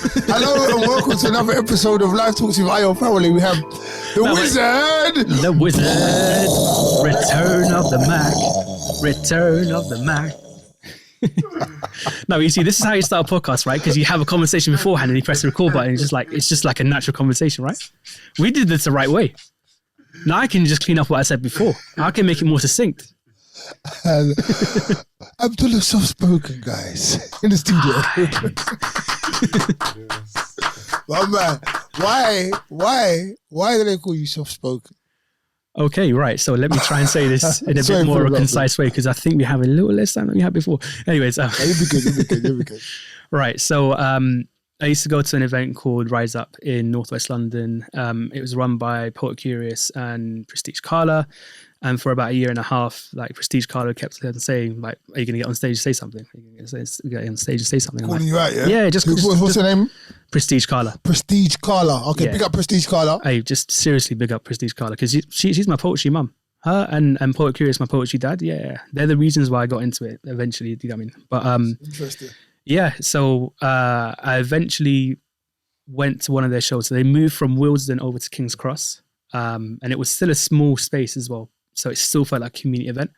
Hello and welcome to another episode of Live Talks with Fawole. We have the Wizard. The Wizard. Return of the Mac. Return of the Mac. No, you see, this is how you start a podcast, right? Because you have a conversation beforehand and you press the record button. It's just like a natural conversation, right? We did this the right way. Now I can just clean up what I said before. I can make it more succinct. And Abdulla soft-spoken, guys, in the studio. Well, man, why do they call you soft-spoken? Okay, right. So let me try and say this in a bit more of a concise way, because I think we have a little less time than we had before. Anyways. You'll be good. Right. So I used to go to an event called Rise Up in Northwest London. It was run by Poet Curious and Prestige Carla. And for about a year and a half, like Prestige Carla kept saying, like, "Are you going to get on stage and say something? Are you going to get on stage and say something?" Calling like, you out, yeah? Yeah, what's her name? Prestige Carla. Prestige Carla. Okay, yeah. Big up Prestige Carla. Hey, just seriously big up Prestige Carla, because she's my poetry mum. Her and Poet Curious, my poetry dad. Yeah, they're the reasons why I got into it eventually. You know what I mean? But interesting. Yeah, so I eventually went to one of their shows. So they moved from Willesden over to King's Cross, and it was still a small space as well. So it still felt like a community event.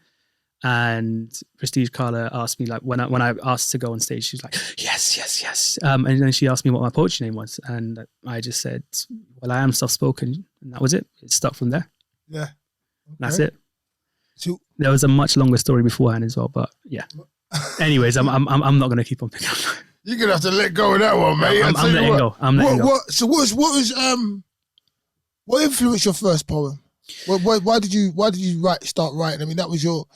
And Prestige Carla asked me, like, when I asked to go on stage, she was like, yes. And then she asked me what my poetry name was. And I just said, well, I am soft-spoken. And that was it. It stuck from there. Yeah. Okay. That's it. So, there was a much longer story beforehand as well, but yeah. Anyways, I'm not going to keep on picking up. You're going to have to let go of that one, mate. I'm letting go. So what influenced your first poem? Why did you start writing? I mean, that was your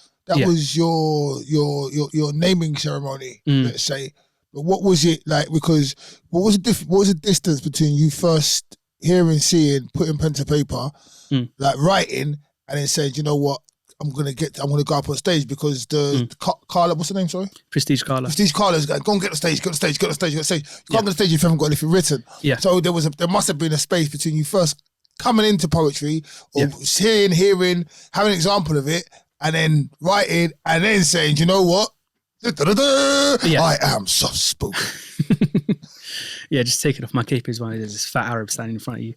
naming ceremony, let's say. But what was it like? Because what was the distance between you first hearing, seeing, putting pen to paper, like writing, and then saying, you know what, I'm gonna go up on stage, because the Carla, what's the name? Sorry, Prestige Carla. Prestige Carla's going, go and get the stage. You can't get the stage if you haven't got anything written. Yeah. So there must have been a space between you first coming into poetry, or hearing, having an example of it, and then writing, and then saying, you know what? I am soft-spoken. Yeah, just taking off my cape as well. There's this fat Arab standing in front of you.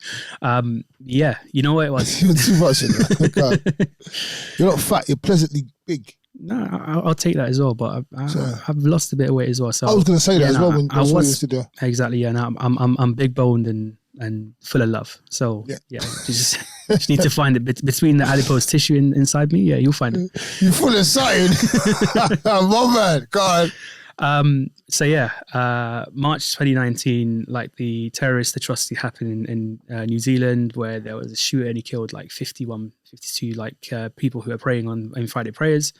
Yeah, you know what it was? You're too much in that. You're not fat, you're pleasantly big. No, I'll take that as well, but I've lost a bit of weight as well. So I was going to say that as well when I was used to do. Exactly, yeah. Now I'm big boned and full of love. So yeah, you just need to find it between the adipose tissue inside me. Yeah, you'll find it. You're full of something. My man, God. So yeah, March 2019, like the terrorist atrocity happened in New Zealand, where there was a shooter and he killed like 52 people who were praying on Friday prayers.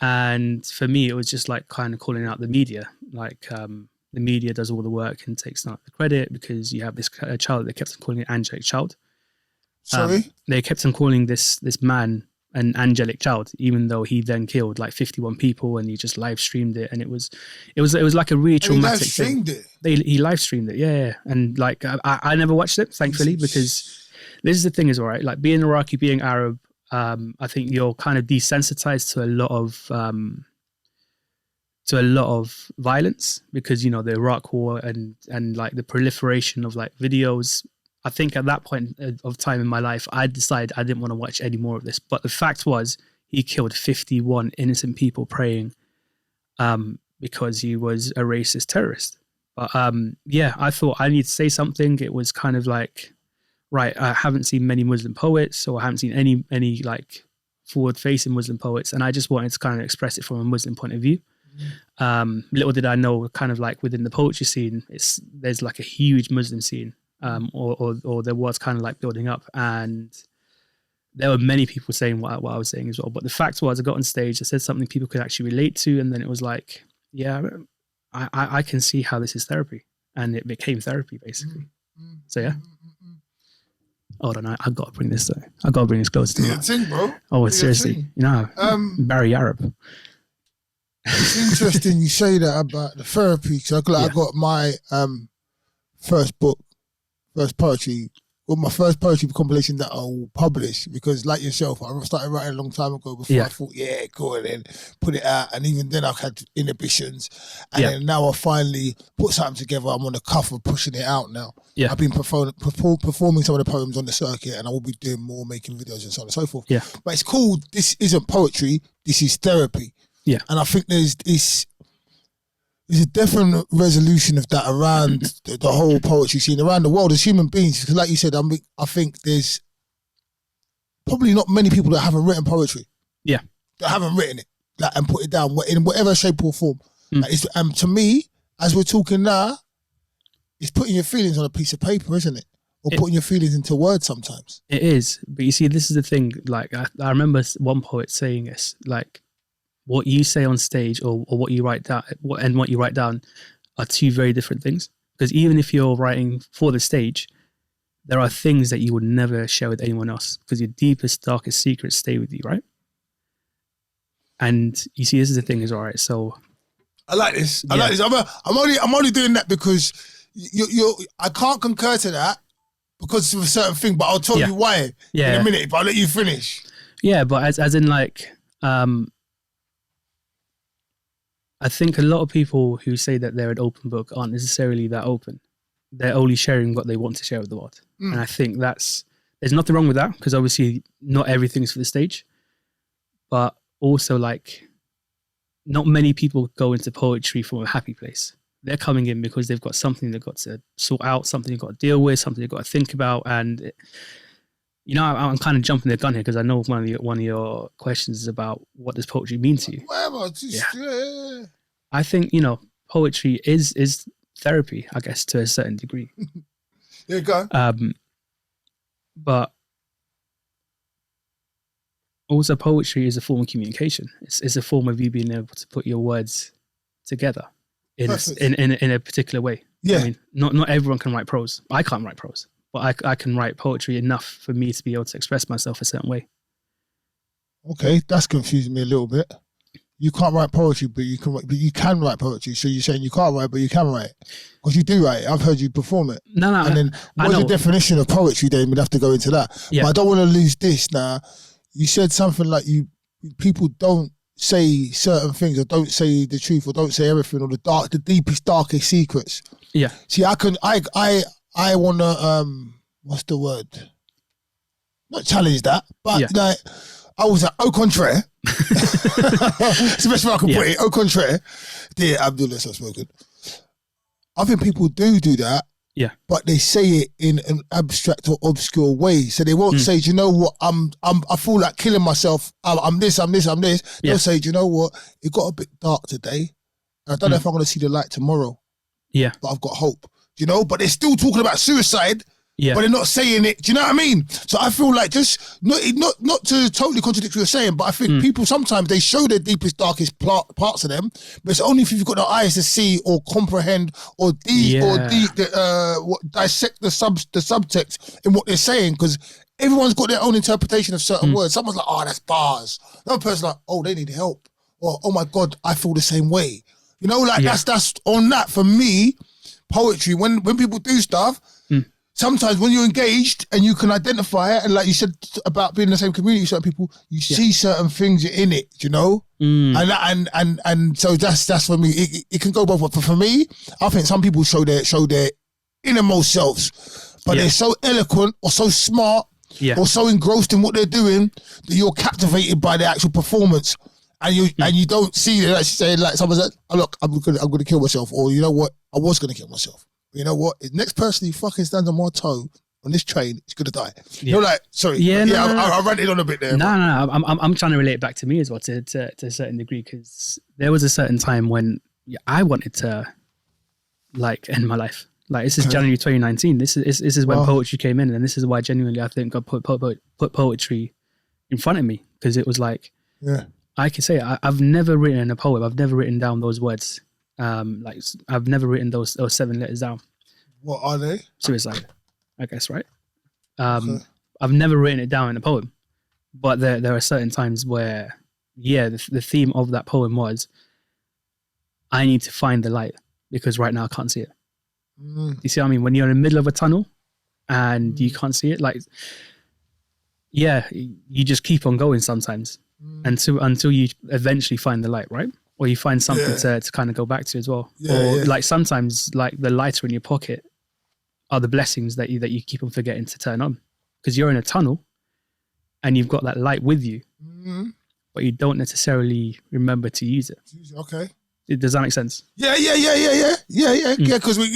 And for me, it was just like kind of calling out the media, like the media does all the work and takes not the credit, because you have this child, they kept on calling it angelic child. Sorry? They kept on calling this man an angelic child, even though he then killed like 51 people, and he just live streamed it, and it was like a really traumatic thing. He live streamed it, yeah. And like I never watched it, thankfully, because this is the thing as well, right? Like being Iraqi, being Arab, I think you're kind of desensitized to a lot of violence, because, you know, the Iraq war and like the proliferation of like videos. I think at that point of time in my life, I decided I didn't want to watch any more of this. But the fact was, he killed 51 innocent people praying because he was a racist terrorist. But yeah, I thought I need to say something. It was kind of like, right, I haven't seen many Muslim poets, or I haven't seen any like forward-facing Muslim poets, and I just wanted to kind of express it from a Muslim point of view. Little did I know, kind of like within the poetry scene, there's like a huge Muslim scene. Or there was kind of like building up, and there were many people saying what I was saying as well. But the fact was, I got on stage, I said something people could actually relate to, and then it was like, yeah, I can see how this is therapy, and it became therapy basically. So yeah. Hold on, I got to bring this. I got to bring this close to me. Thing, bro. Oh, seriously, you know, Barry Arab. It's interesting you say that about the therapy. So I got my first poetry my first poetry compilation that I'll publish, because like yourself, I started writing a long time ago before I thought, go and then put it out. And even then I've had inhibitions. And then now I finally put something together. I'm on the cuff of pushing it out now. Yeah. I've been performing some of the poems on the circuit, and I will be doing more, making videos and so on and so forth. Yeah. But it's called, this isn't poetry, this is therapy. Yeah. And I think there's a definite resolution of that around the whole poetry scene, around the world as human beings. Because like you said, I think there's probably not many people that haven't written poetry. Yeah. That haven't written it and put it down in whatever shape or form. And to me, as we're talking now, it's putting your feelings on a piece of paper, isn't it? Or putting your feelings into words sometimes. It is. But you see, this is the thing. Like, I remember one poet saying this, like, what you say on stage or what you write down and what you write down are two very different things. Because even if you're writing for the stage, there are things that you would never share with anyone else, because your deepest, darkest secrets stay with you, right? And you see, this is the thing is, all right, so... I like this. I like this. I'm only doing that because I can't concur to that because of a certain thing, but I'll tell you why in a minute, but I'll let you finish. Yeah, but as in like... I think a lot of people who say that they're an open book aren't necessarily that open. They're only sharing what they want to share with the world. And I think there's nothing wrong with that, because obviously not everything's for the stage. But also, like, not many people go into poetry from a happy place. They're coming in because they've got something they've got to sort out, something they've got to deal with, something they've got to think about. And, I'm kind of jumping the gun here because I know one of your questions is about what does poetry mean to you. Whatever, I think poetry is therapy, I guess, to a certain degree. Yeah, go. But also, poetry is a form of communication. It's a form of you being able to put your words together in a particular way. Yeah. I mean, not everyone can write prose. I can't write prose. But I can write poetry enough for me to be able to express myself a certain way. Okay, that's confusing me a little bit. You can't write poetry, but you can write poetry. So you're saying you can't write, but you can write. Because you do write it. I've heard you perform it. No. And then what's the definition of poetry then? We'd have to go into that. Yeah. But I don't want to lose this now. You said something like people don't say certain things, or don't say the truth, or don't say everything, or the deepest, darkest secrets. Yeah. See, I want to, what's the word? Not challenge that, but like, I was like, au contraire. It's the best way I can put it. Au contraire. Dear Abdulla, so spoken. I think people do that. Yeah. But they say it in an abstract or obscure way. So they won't say, do you know what? I feel like killing myself. I'm this. Yeah. They'll say, do you know what? It got a bit dark today. And I don't know if I'm going to see the light tomorrow. Yeah. But I've got hope. But they're still talking about suicide, but they're not saying it. Do you know what I mean? So I feel like just not to totally contradict what you're saying, but I think people sometimes they show their deepest, darkest parts of them, but it's only if you've got the eyes to see or comprehend or dissect the subtext in what they're saying, because everyone's got their own interpretation of certain words. Someone's like, oh, that's bars. Another person's like, oh, they need help, or oh my God, I feel the same way. That's on that for me. Poetry, when people do stuff, sometimes when you're engaged and you can identify it, and like you said about being in the same community with certain people, you see certain things in it, and so that's for me. It can go both ways. But for me, I think some people show their innermost selves, but they're so eloquent or so smart or so engrossed in what they're doing that you're captivated by the actual performance. And you don't see it, like saying, like someone said, oh, look, I'm gonna kill myself, or you know what, I was gonna kill myself. But you know what? The next person who fucking stands on my toe on this train is gonna die. Yeah. You're like, sorry, I ranted on a bit there. No, I'm trying to relate it back to me as well to a certain degree, because there was a certain time when I wanted to like end my life. Like this is January 2019. This is when poetry came in, and this is why genuinely I think God put poetry in front of me, because it was like, I can say I've never written a poem. I've never written down those words. I've never written those 7 letters down. What are they? Suicide, I guess, right? I've never written it down in a poem, but there are certain times where, the theme of that poem was, I need to find the light because right now I can't see it. You see what I mean? When you're in the middle of a tunnel and you can't see it. Like, yeah, you just keep on going sometimes until you eventually find the light, right? Or you find something to kind of go back to as well. Like sometimes like the lighter in your pocket are the blessings that you keep on forgetting to turn on, because you're in a tunnel and you've got that light with you, but you don't necessarily remember to use it. Okay. Does that make sense? Yeah. Because we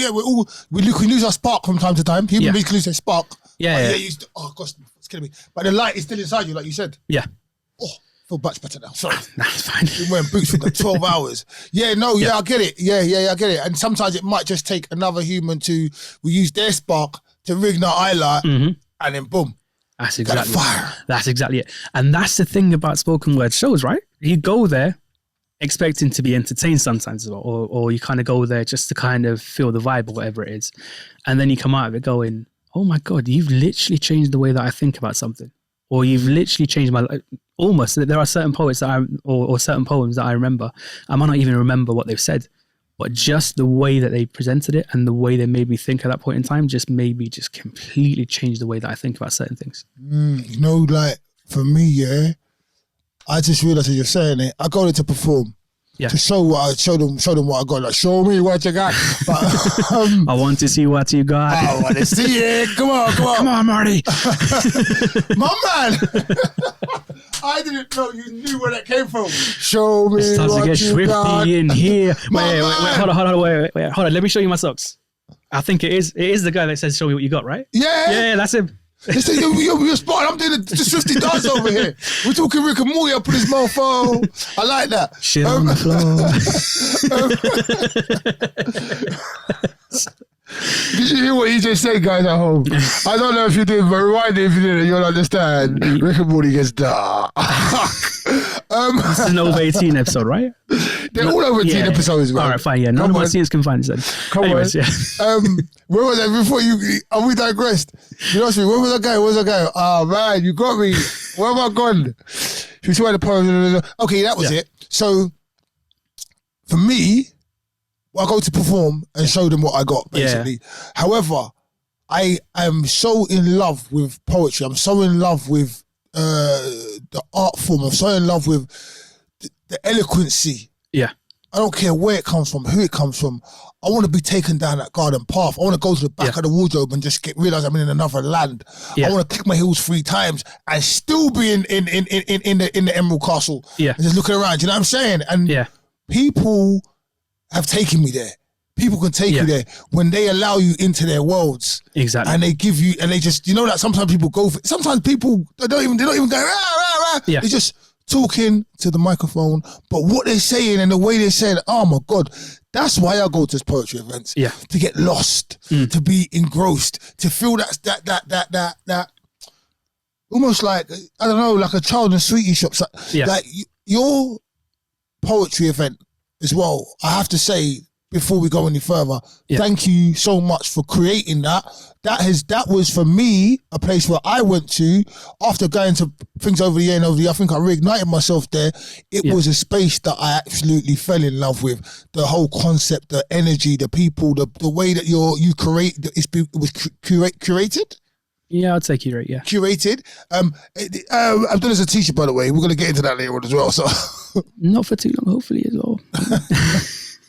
lose our spark from time to time. Human beings lose their spark. Oh gosh, it's killing me. But the light is still inside you, like you said. Yeah. Oh, I feel much better now. Sorry. That's fine. Been wearing boots for like 12 hours. I get it. I get it. And sometimes it might just take another human we use their spark to reignite our light, and then boom. That's exactly it. And that's the thing about spoken word shows, right? You go there expecting to be entertained sometimes, or you kind of go there just to kind of feel the vibe or whatever it is. And then you come out of it going, oh my God, you've literally changed the way that I think about something. Or you've literally changed my life. Almost, there are certain poets that or certain poems that I remember. I might not even remember what they've said, but just the way that they presented it and the way they made me think at that point in time just made me just completely change the way that I think about certain things. Like for me, I just realized as you're saying it, I go there to perform. Yeah. To show them what I got. Like, show me what you got. But, I want to see what you got. I want to see it. Come on, Marty. My man. I didn't know you knew where that came from. Show me it's time what to get you swifty got. in here. Wait, hold on. Let me show you my socks. I think it is the guy that says, show me what you got, right? Yeah, that's him. Listen, you're spot. I'm doing the swifty dance over here. We're talking Rick and Morty up in his mouth. I like that. Shit on the floor. Did you hear what he just said, guys at home? I don't know if you did, but rewind it if you did, you'll understand. Rick and Morty gets dark. This is an over 18 episode, right? They're all over 18 episodes, man. All right, fine, yeah. None of my scenes can find it then. Anyways, where was I before you? We digressed. You know what I mean? Where was I going? Oh, man, you got me. Where am I gone? You saw the poem. Okay, that was it. So, for me, I go to perform and show them what I got, basically. However, I am so in love with poetry. I'm so in love with the art form. I'm so in love with the eloquency. Yeah. I don't care where it comes from, who it comes from. I want to be taken down that garden path. I want to go to the back of the wardrobe and just realize I'm in another land. I want to kick my heels 3 times and still be in the Emerald Castle. Yeah. And just looking around. You know what I'm saying? And people have taken me there. People can take you there when they allow you into their worlds. Exactly. And they give you, and they just, you know, that sometimes people go for, sometimes people, they don't even go, rah, rah, rah. They're just talking to the microphone, but what they're saying and the way they're saying, oh my God, that's why I go to poetry events. Yeah. To get lost, to be engrossed, to feel that almost like, I don't know, like a child in a sweetie shop. Like your poetry event as well, I have to say, before we go any further, thank you so much for creating that. That was for me a place where I went to after going to things over the year and over the year. I think I reignited myself there. It was a space that I absolutely fell in love with. The whole concept, the energy, the people, the way that you create. It was curated. Yeah, I'd say curate. Yeah, curated. Abdulla's a teacher, by the way. We're going to get into that later on as well. So not for too long, hopefully as well.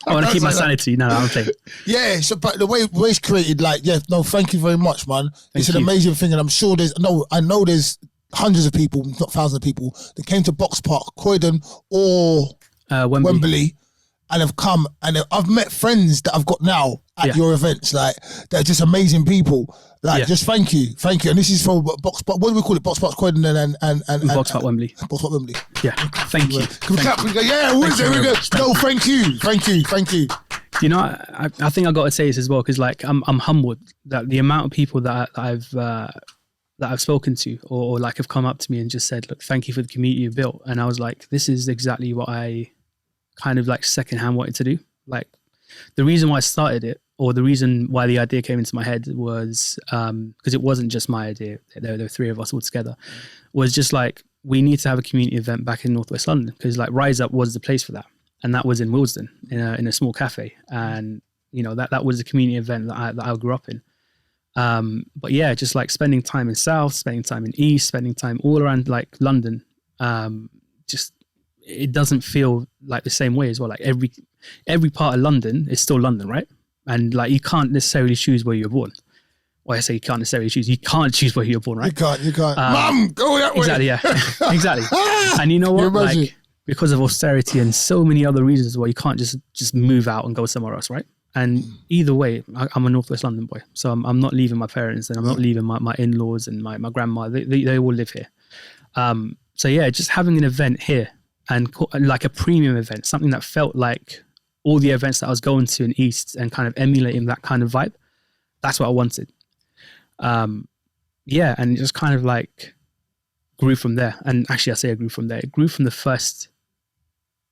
I want to keep my sanity. No, I'm playing. Yeah, so but the way it's created, thank you very much, man. It's an amazing thing, and I'm sure I know there's hundreds of people, not thousands of people, that came to Box Park, Croydon, or Wembley, and have come, and I've met friends that I've got now at your events, they're just amazing people. Just thank you, and this is for Box Park. What do we call it? Box Park, Croydon, and Box Park Wembley. Box Park Wembley. Yeah, thank you. Can we clap? Yeah, we go. No, thank you. You know, I think I got to say this as well, because I'm humbled that the amount of people that I've spoken to or have come up to me and just said, look, thank you for the community you've built. And I was like, this is exactly what I kind of secondhand wanted to do. The reason why I started it, or the reason why the idea came into my head, was because it wasn't just my idea. There were 3 of us all together. Was just we need to have a community event back in Northwest London, because Rise Up was the place for that, and that was in Willesden in a small cafe, and that was a community event that I grew up in. But yeah, just like spending time in South, spending time in East, spending time all around like London. Just it doesn't feel like the same way as well. Like every part of London is still London, right? And like you can't necessarily choose where you're born. Well, I say you can't necessarily choose. You can't choose where you're born, right? You can't. Mum, go that way. Exactly, yeah. Exactly. And you know what? Like, because of austerity and so many other reasons why you can't just move out and go somewhere else, right? And either way, I'm a Northwest London boy. So I'm not leaving my parents and I'm not leaving my in-laws and my grandma. They all live here. So yeah, just having an event here and like a premium event, something that felt like all the events that I was going to in East and kind of emulating that kind of vibe. That's what I wanted. Yeah, and it just kind of like grew from there. And actually, I say it grew from there. It grew from the first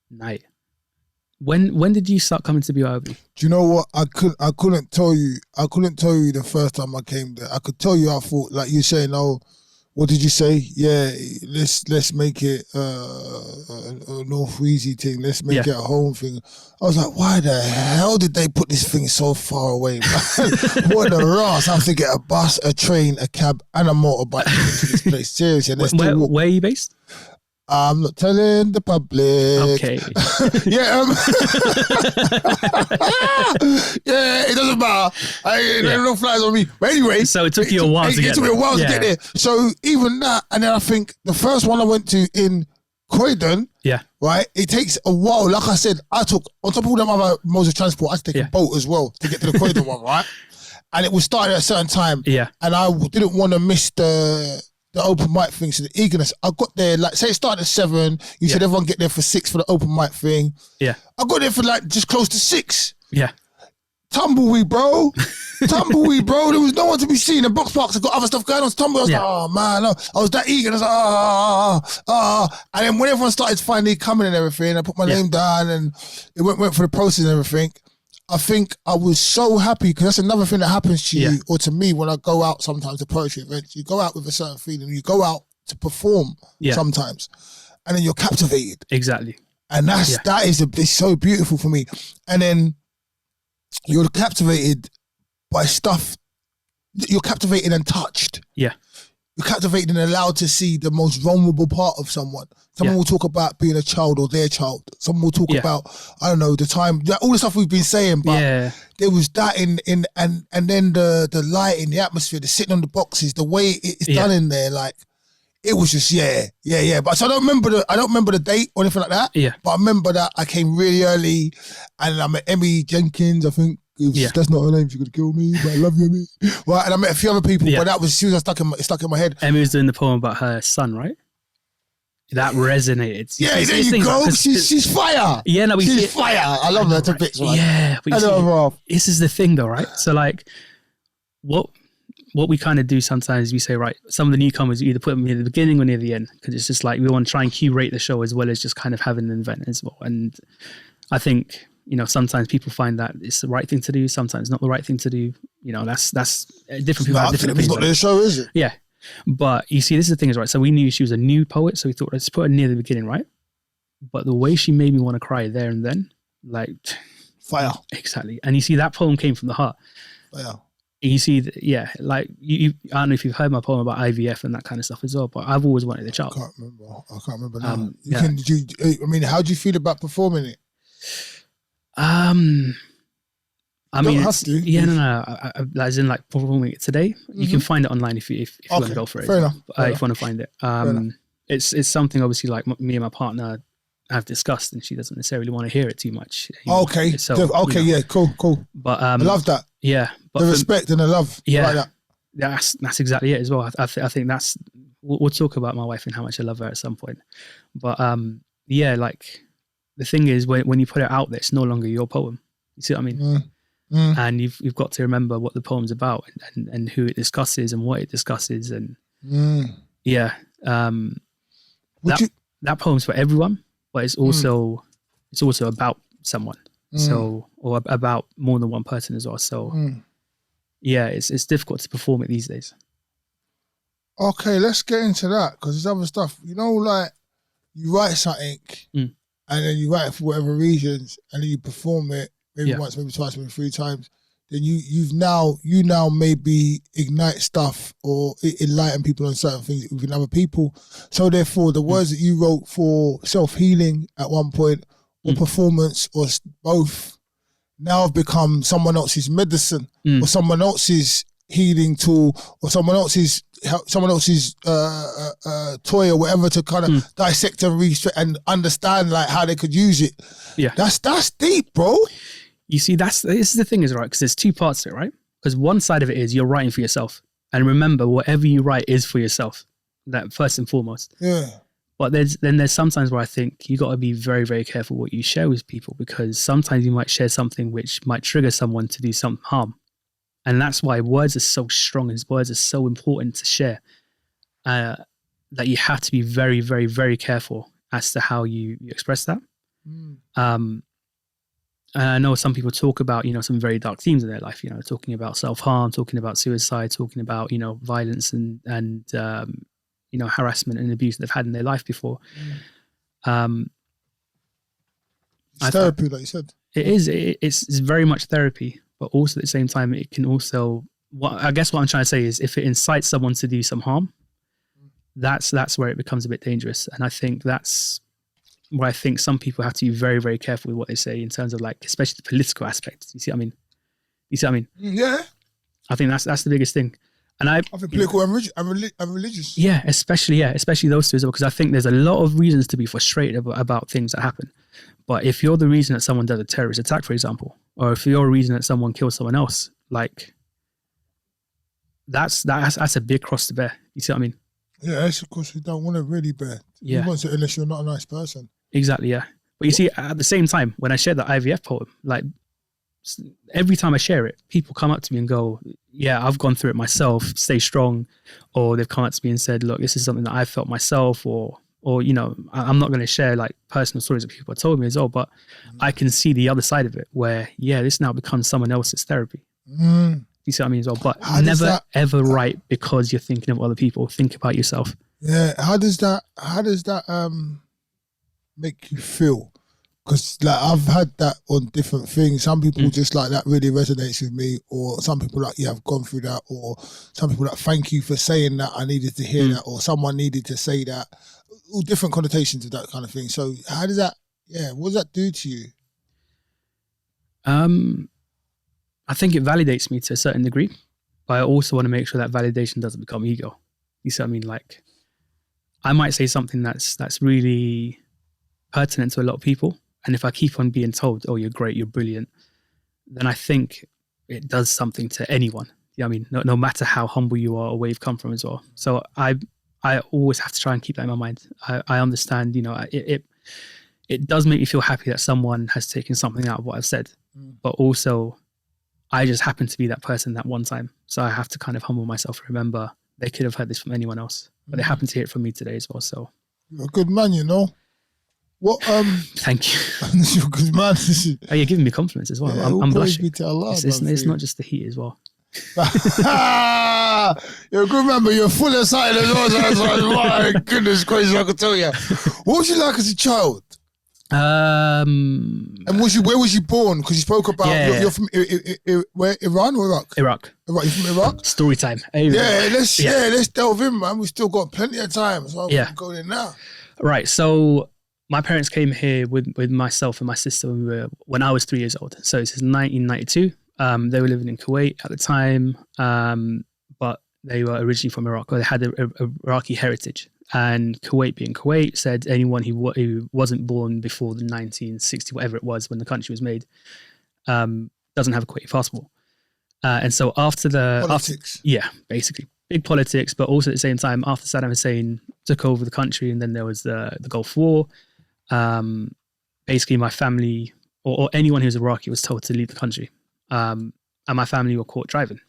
night. When did you start coming to BYOB? Do you know what? I couldn't tell you. I couldn't tell you the first time I came there. I could tell you. I thought, like you saying, oh, what did you say? Yeah, let's make it a North Wheezy thing. Let's make it a home thing. I was like, why the hell did they put this thing so far away, man? What the Ross? I'm thinking a bus, a train, a cab, and a motorbike to this place. Seriously. Where are you based? I'm not telling the public. Okay. Yeah. Yeah, it doesn't matter. There are no flies on me. But anyway. So it took you a while to get there. It took me a while to get there. So even that, and then I think the first one I went to in Croydon, right, it takes a while. Like I said, I took, on top of all them other modes of transport, I had to take a boat as well to get to the Croydon one, right? And it was starting at a certain time. Yeah. And I didn't want to miss the open mic thing, so the eagerness. I got there, like, say it started at 7, you said everyone get there for 6 for the open mic thing. Yeah. I got there for like just close to 6. Yeah. Tumbleweed, bro. Tumbleweed, bro. There was no one to be seen. The box parks have got other stuff going on. Tumbleweed, I was like, oh man, no. I was that eager. And I was like, And then when everyone started finally coming and everything, I put my name down and it went for the process and everything. I think I was so happy because that's another thing that happens to you or to me when I go out sometimes to poetry events. You go out with a certain feeling. You go out to perform sometimes and then you're captivated. Exactly. And it's so beautiful for me. And then you're captivated by stuff. You're captivated and touched. Yeah. You're captivated and allowed to see the most vulnerable part of someone. Someone will talk about being a child or their child. Someone will talk about, I don't know, the time, all the stuff we've been saying, but there was that and then the lighting, the atmosphere, the sitting on the boxes, the way it's done in there, like, it was just, But so I don't remember the date or anything like that. Yeah. But I remember that I came really early and I met Emmy Jenkins, I think. That's not her name, she could kill me, but I love you, Emmy. Right, and I met a few other people, but she was stuck in my head. Emmy was doing the poem about her son, right? That resonated. Yeah, there you go. She's fire. Yeah, no, she's fire. I love her to bits, right? Yeah, but this is the thing though, right? So like, what we kind of do sometimes, we say, right, some of the newcomers, you either put them near the beginning or near the end, because it's just like we want to try and curate the show as well as just kind of having an event as well. And I think, you know, sometimes people find that it's the right thing to do, sometimes not the right thing to do. You know, that's different people have different opinions. It's not their show, is it? Yeah. But you see, this is the thing is, right, so we knew she was a new poet, so we thought, let's put her near the beginning, right? But the way she made me want to cry there and then, like... Fire. Exactly. And you see, that poem came from the heart. Fire. And you see, like, I don't know if you've heard my poem about IVF and that kind of stuff as well, but I've always wanted a child. I can't remember now. How do you feel about performing it? I mean, have to. Yeah, no. As in, like, performing it today, you can find it online if you want to go for it. Fair enough. If you want to find it, it's something obviously like me and my partner have discussed, and she doesn't necessarily want to hear it too much. Okay, so, cool. But I love that. Yeah, but the respect and the love. Yeah, like that. That's exactly it as well. I think that's we'll talk about my wife and how much I love her at some point. But like the thing is, when you put it out there, it's no longer your poem. You see what I mean? And you've got to remember what the poem's about and who it discusses and what it discusses and that poem's for everyone, but it's also about someone. So or about more than one person as well. So it's difficult to perform it these days. Okay, let's get into that because there's other stuff. You know, like you write something and then you write it for whatever reasons and then you perform it maybe once, maybe twice, maybe 3 times. then you now maybe ignite stuff or enlighten people on certain things within other people. So therefore, the words that you wrote for self-healing at one point, or performance, or both, now have become someone else's medicine, or someone else's healing tool, or someone else's toy or whatever to kind of dissect and understand like how they could use it. Yeah, that's deep, bro. You see, this is the thing, is right, because there's two parts to it, right? Because one side of it is you're writing for yourself, and remember, whatever you write is for yourself. That first and foremost. Yeah. But there's sometimes where I think you got to be very, very careful what you share with people, because sometimes you might share something which might trigger someone to do some harm. And that's why words are so strong, and words are so important to share, that you have to be very, very, very careful as to how you express that. And I know some people talk about, some very dark themes in their life, talking about self-harm, talking about suicide, talking about, violence and harassment and abuse they've had in their life before. It's therapy, like you said. It is. It's very much therapy, but also at the same time, it can also, I guess what I'm trying to say is, if it incites someone to do some harm, that's where it becomes a bit dangerous. And I think that's where I think some people have to be very, very careful with what they say in terms of, like, especially the political aspect. You see what I mean? Yeah. I think that's the biggest thing. And I think political and religious. Yeah, especially those two as well, because I think there's a lot of reasons to be frustrated about things that happen. But if you're the reason that someone does a terrorist attack, for example, or if you're a reason that someone kills someone else, like, that's a big cross to bear. You see what I mean? Yeah, that's of course we don't want to really bear. Yeah. You want to, unless you're not a nice person. Exactly, yeah. But you see, at the same time, when I shared the IVF poem, like, every time I share it, people come up to me and go, yeah, I've gone through it myself, stay strong. Or they've come up to me and said, look, this is something that I felt myself, or I'm not going to share like personal stories that people have told me as well, but I can see the other side of it where, yeah, this now becomes someone else's therapy. You see what I mean as well? But never ever write because you're thinking of other people. Think about yourself. Yeah. How does that make you feel? Because like I've had that on different things. Some people just like that really resonates with me, or some people like, yeah, I've gone through that, or some people like, thank you for saying that, I needed to hear that, or someone needed to say that. All different connotations of that kind of thing. So how does that, what does that do to you? I think it validates me to a certain degree, but I also want to make sure that validation doesn't become ego. You see what I mean? Like, I might say something that's really pertinent to a lot of people, and if I keep on being told, oh, you're great, you're brilliant, then I think it does something to anyone. You know what I mean? No matter how humble you are or where you've come from as well. So I always have to try and keep that in my mind. I understand, it does make me feel happy that someone has taken something out of what I've said, but also I just happen to be that person that one time. So I have to kind of humble myself and remember they could have heard this from anyone else, but they happen to hear it from me today as well. So you're a good man, What? Thank you. You're a good man. Oh, you're giving me compliments as well. Yeah, I'm blushing. Allah, it's not just the heat as well. You're a good man, but you're full of sight as well. My goodness gracious, I can tell you. What was you like as a child? And where was you born? Because you spoke about you're from where, Iran or Iraq? Iraq. You're from Iraq? Story time. Let's delve in, man. We still got plenty of time, so I'm going in now. Right. So my parents came here with myself and my sister when I was 3 years old. So this is 1992. They were living in Kuwait at the time, but they were originally from Iraq. Or they had a Iraqi heritage. And Kuwait, being Kuwait, said anyone who wasn't born before the 1960, whatever it was, when the country was made, doesn't have a Kuwaiti passport. And so after politics, basically big politics, but also at the same time, after Saddam Hussein took over the country, and then there was the Gulf War. Basically, my family or anyone who was Iraqi was told to leave the country, and my family were caught driving.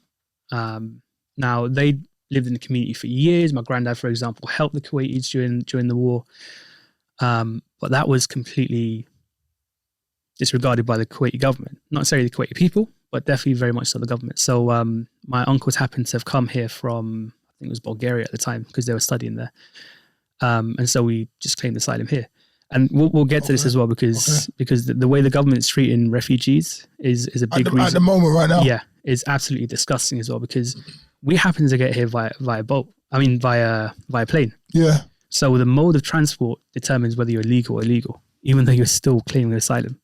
Now they lived in the community for years. My granddad, for example, helped the Kuwaitis during the war, but that was completely disregarded by the Kuwaiti government. Not necessarily the Kuwaiti people, but definitely very much so the government. So my uncles happened to have come here from, I think it was Bulgaria at the time, because they were studying there, and so we just claimed asylum here. And we'll get to this as well because the way the government's treating refugees is a big reason. At the moment right now. Yeah, it's absolutely disgusting as well because we happen to get here via boat. I mean, via plane. Yeah. So the mode of transport determines whether you're legal or illegal, even though you're still claiming asylum.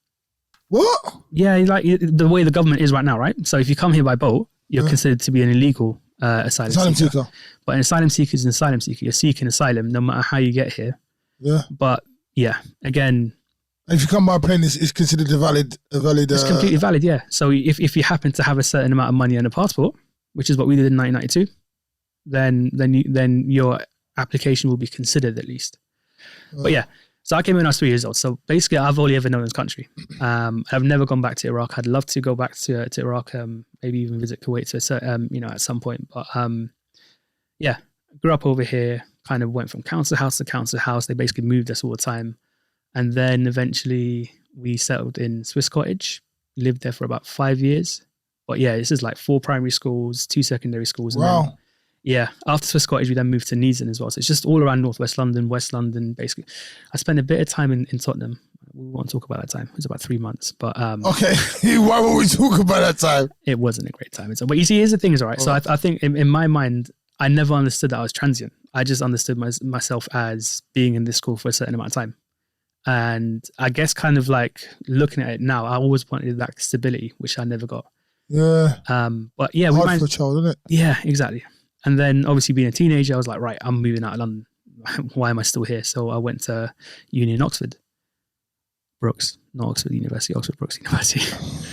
What? Yeah, like the way the government is right now, right? So if you come here by boat, you're considered to be an illegal asylum seeker. But an asylum seeker is an asylum seeker. You're seeking asylum no matter how you get here. Yeah. But yeah, again, if you come by plane, it's considered a valid. It's completely valid, yeah. So if you happen to have a certain amount of money and a passport, which is what we did in 1992, then your application will be considered at least. But yeah, so I came in when I was 3 years old. So basically, I've only ever known this country. I've never gone back to Iraq. I'd love to go back to Iraq, maybe even visit Kuwait at some point. But yeah, grew up over here. Kind of went from council house to council house. They basically moved us all the time. And then eventually we settled in Swiss Cottage, lived there for about 5 years. But yeah, this is like 4 primary schools, 2 secondary schools. And wow. Then, yeah, after Swiss Cottage, we then moved to Neason as well. So it's just all around Northwest London, West London, basically. I spent a bit of time in Tottenham. We won't talk about that time. It was about 3 months. But okay, why won't we talk about that time? It wasn't a great time. But you see, here's the thing, is all right. So I think in my mind, I never understood that I was transient. I just understood myself as being in this school for a certain amount of time. And I guess kind of like looking at it now, I always wanted that stability, which I never got. Yeah. But yeah, hard for a child, isn't it? Yeah, exactly. And then obviously being a teenager, I was like, right, I'm moving out of London. Why am I still here? So I went to uni in Oxford. Brooks, not Oxford University, Oxford Brooks University.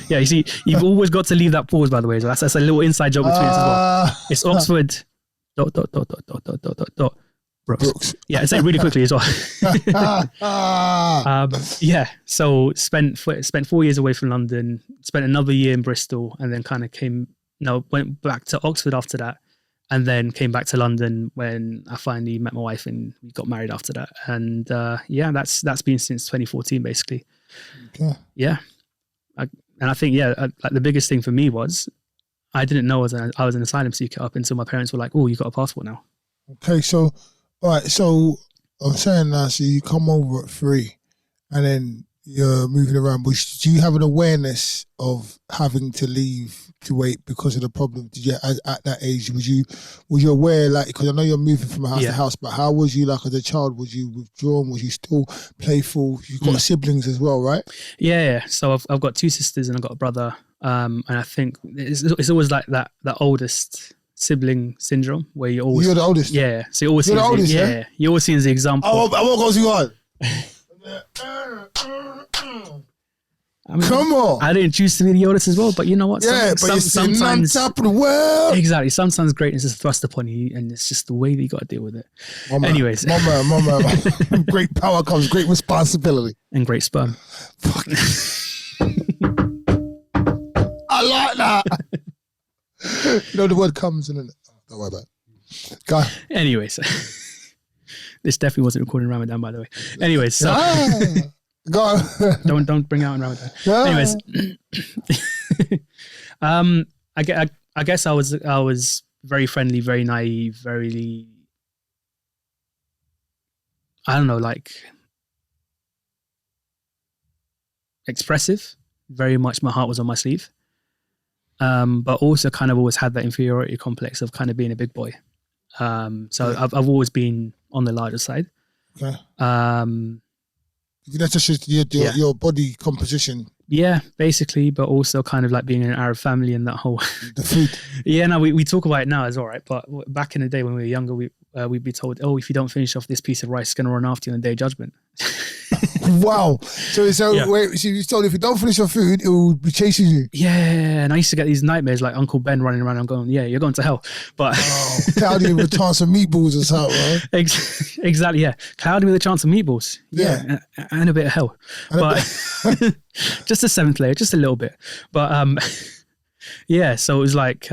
Yeah, you see, you've always got to leave that pause, by the way. So that's a little inside joke between us as well. It's Oxford... ... Brooks. Yeah, say it really quickly as well. Yeah, so spent 4 years away from London, spent another year in Bristol, and then kind of went back to Oxford after that, and then came back to London when I finally met my wife and we got married after that. And yeah, that's been since 2014 basically. Okay. Yeah, and I think like the biggest thing for me was I didn't know I was an asylum seeker up until my parents were like, "Oh, you got a passport now." Okay, so all right, so I'm saying now, so you come over at 3, and then you're moving around. But do you have an awareness of having to leave Kuwait because of the problem? Did you at that age was you aware, like, because I know you're moving from house to house, but how was you like as a child? Was you withdrawn? Was you still playful? You got siblings as well, right? Yeah. So I've got 2 sisters and I've got a brother. And I think it's always like that oldest sibling syndrome where you're the oldest. Yeah. So you always see the oldest, yeah. You always see as the example. I won't go too hard. Come on. I didn't choose to be the oldest as well, but you know what? Yeah, but you're sitting on top of the world. Exactly. Sometimes greatness is thrust upon you, and it's just the way that you got to deal with it. Anyways. My man. Great power comes great responsibility. And great sperm. Fuck. I like that. You know the word comes in it. Don't worry about it. Go. Anyways. This definitely wasn't recording Ramadan, by the way. Anyways, so go on. don't bring out in Ramadan. Anyways, I guess I was very friendly, very naive, very, I don't know, like expressive. Very much my heart was on my sleeve. But also kind of always had that inferiority complex of kind of being a big boy. So I've always been on the larger side. Okay. That's just your body composition. Yeah, basically, but also kind of like being in an Arab family and that whole the food. Yeah, no, we talk about it now as well, right? But back in the day when we were younger, we'd be told, "Oh, if you don't finish off this piece of rice, it's going to run after you on the day of judgment." Wow. So wait, so you told if you don't finish your food, it will be chasing you. Yeah, and I used to get these nightmares like Uncle Ben running around and going, "Yeah, you're going to hell." But cloudy with a chance of meatballs or something, right? Exactly, yeah. Cloudy with a chance of meatballs. Yeah. And a bit of hell. But just a 7th layer, just a little bit. But yeah, so it was like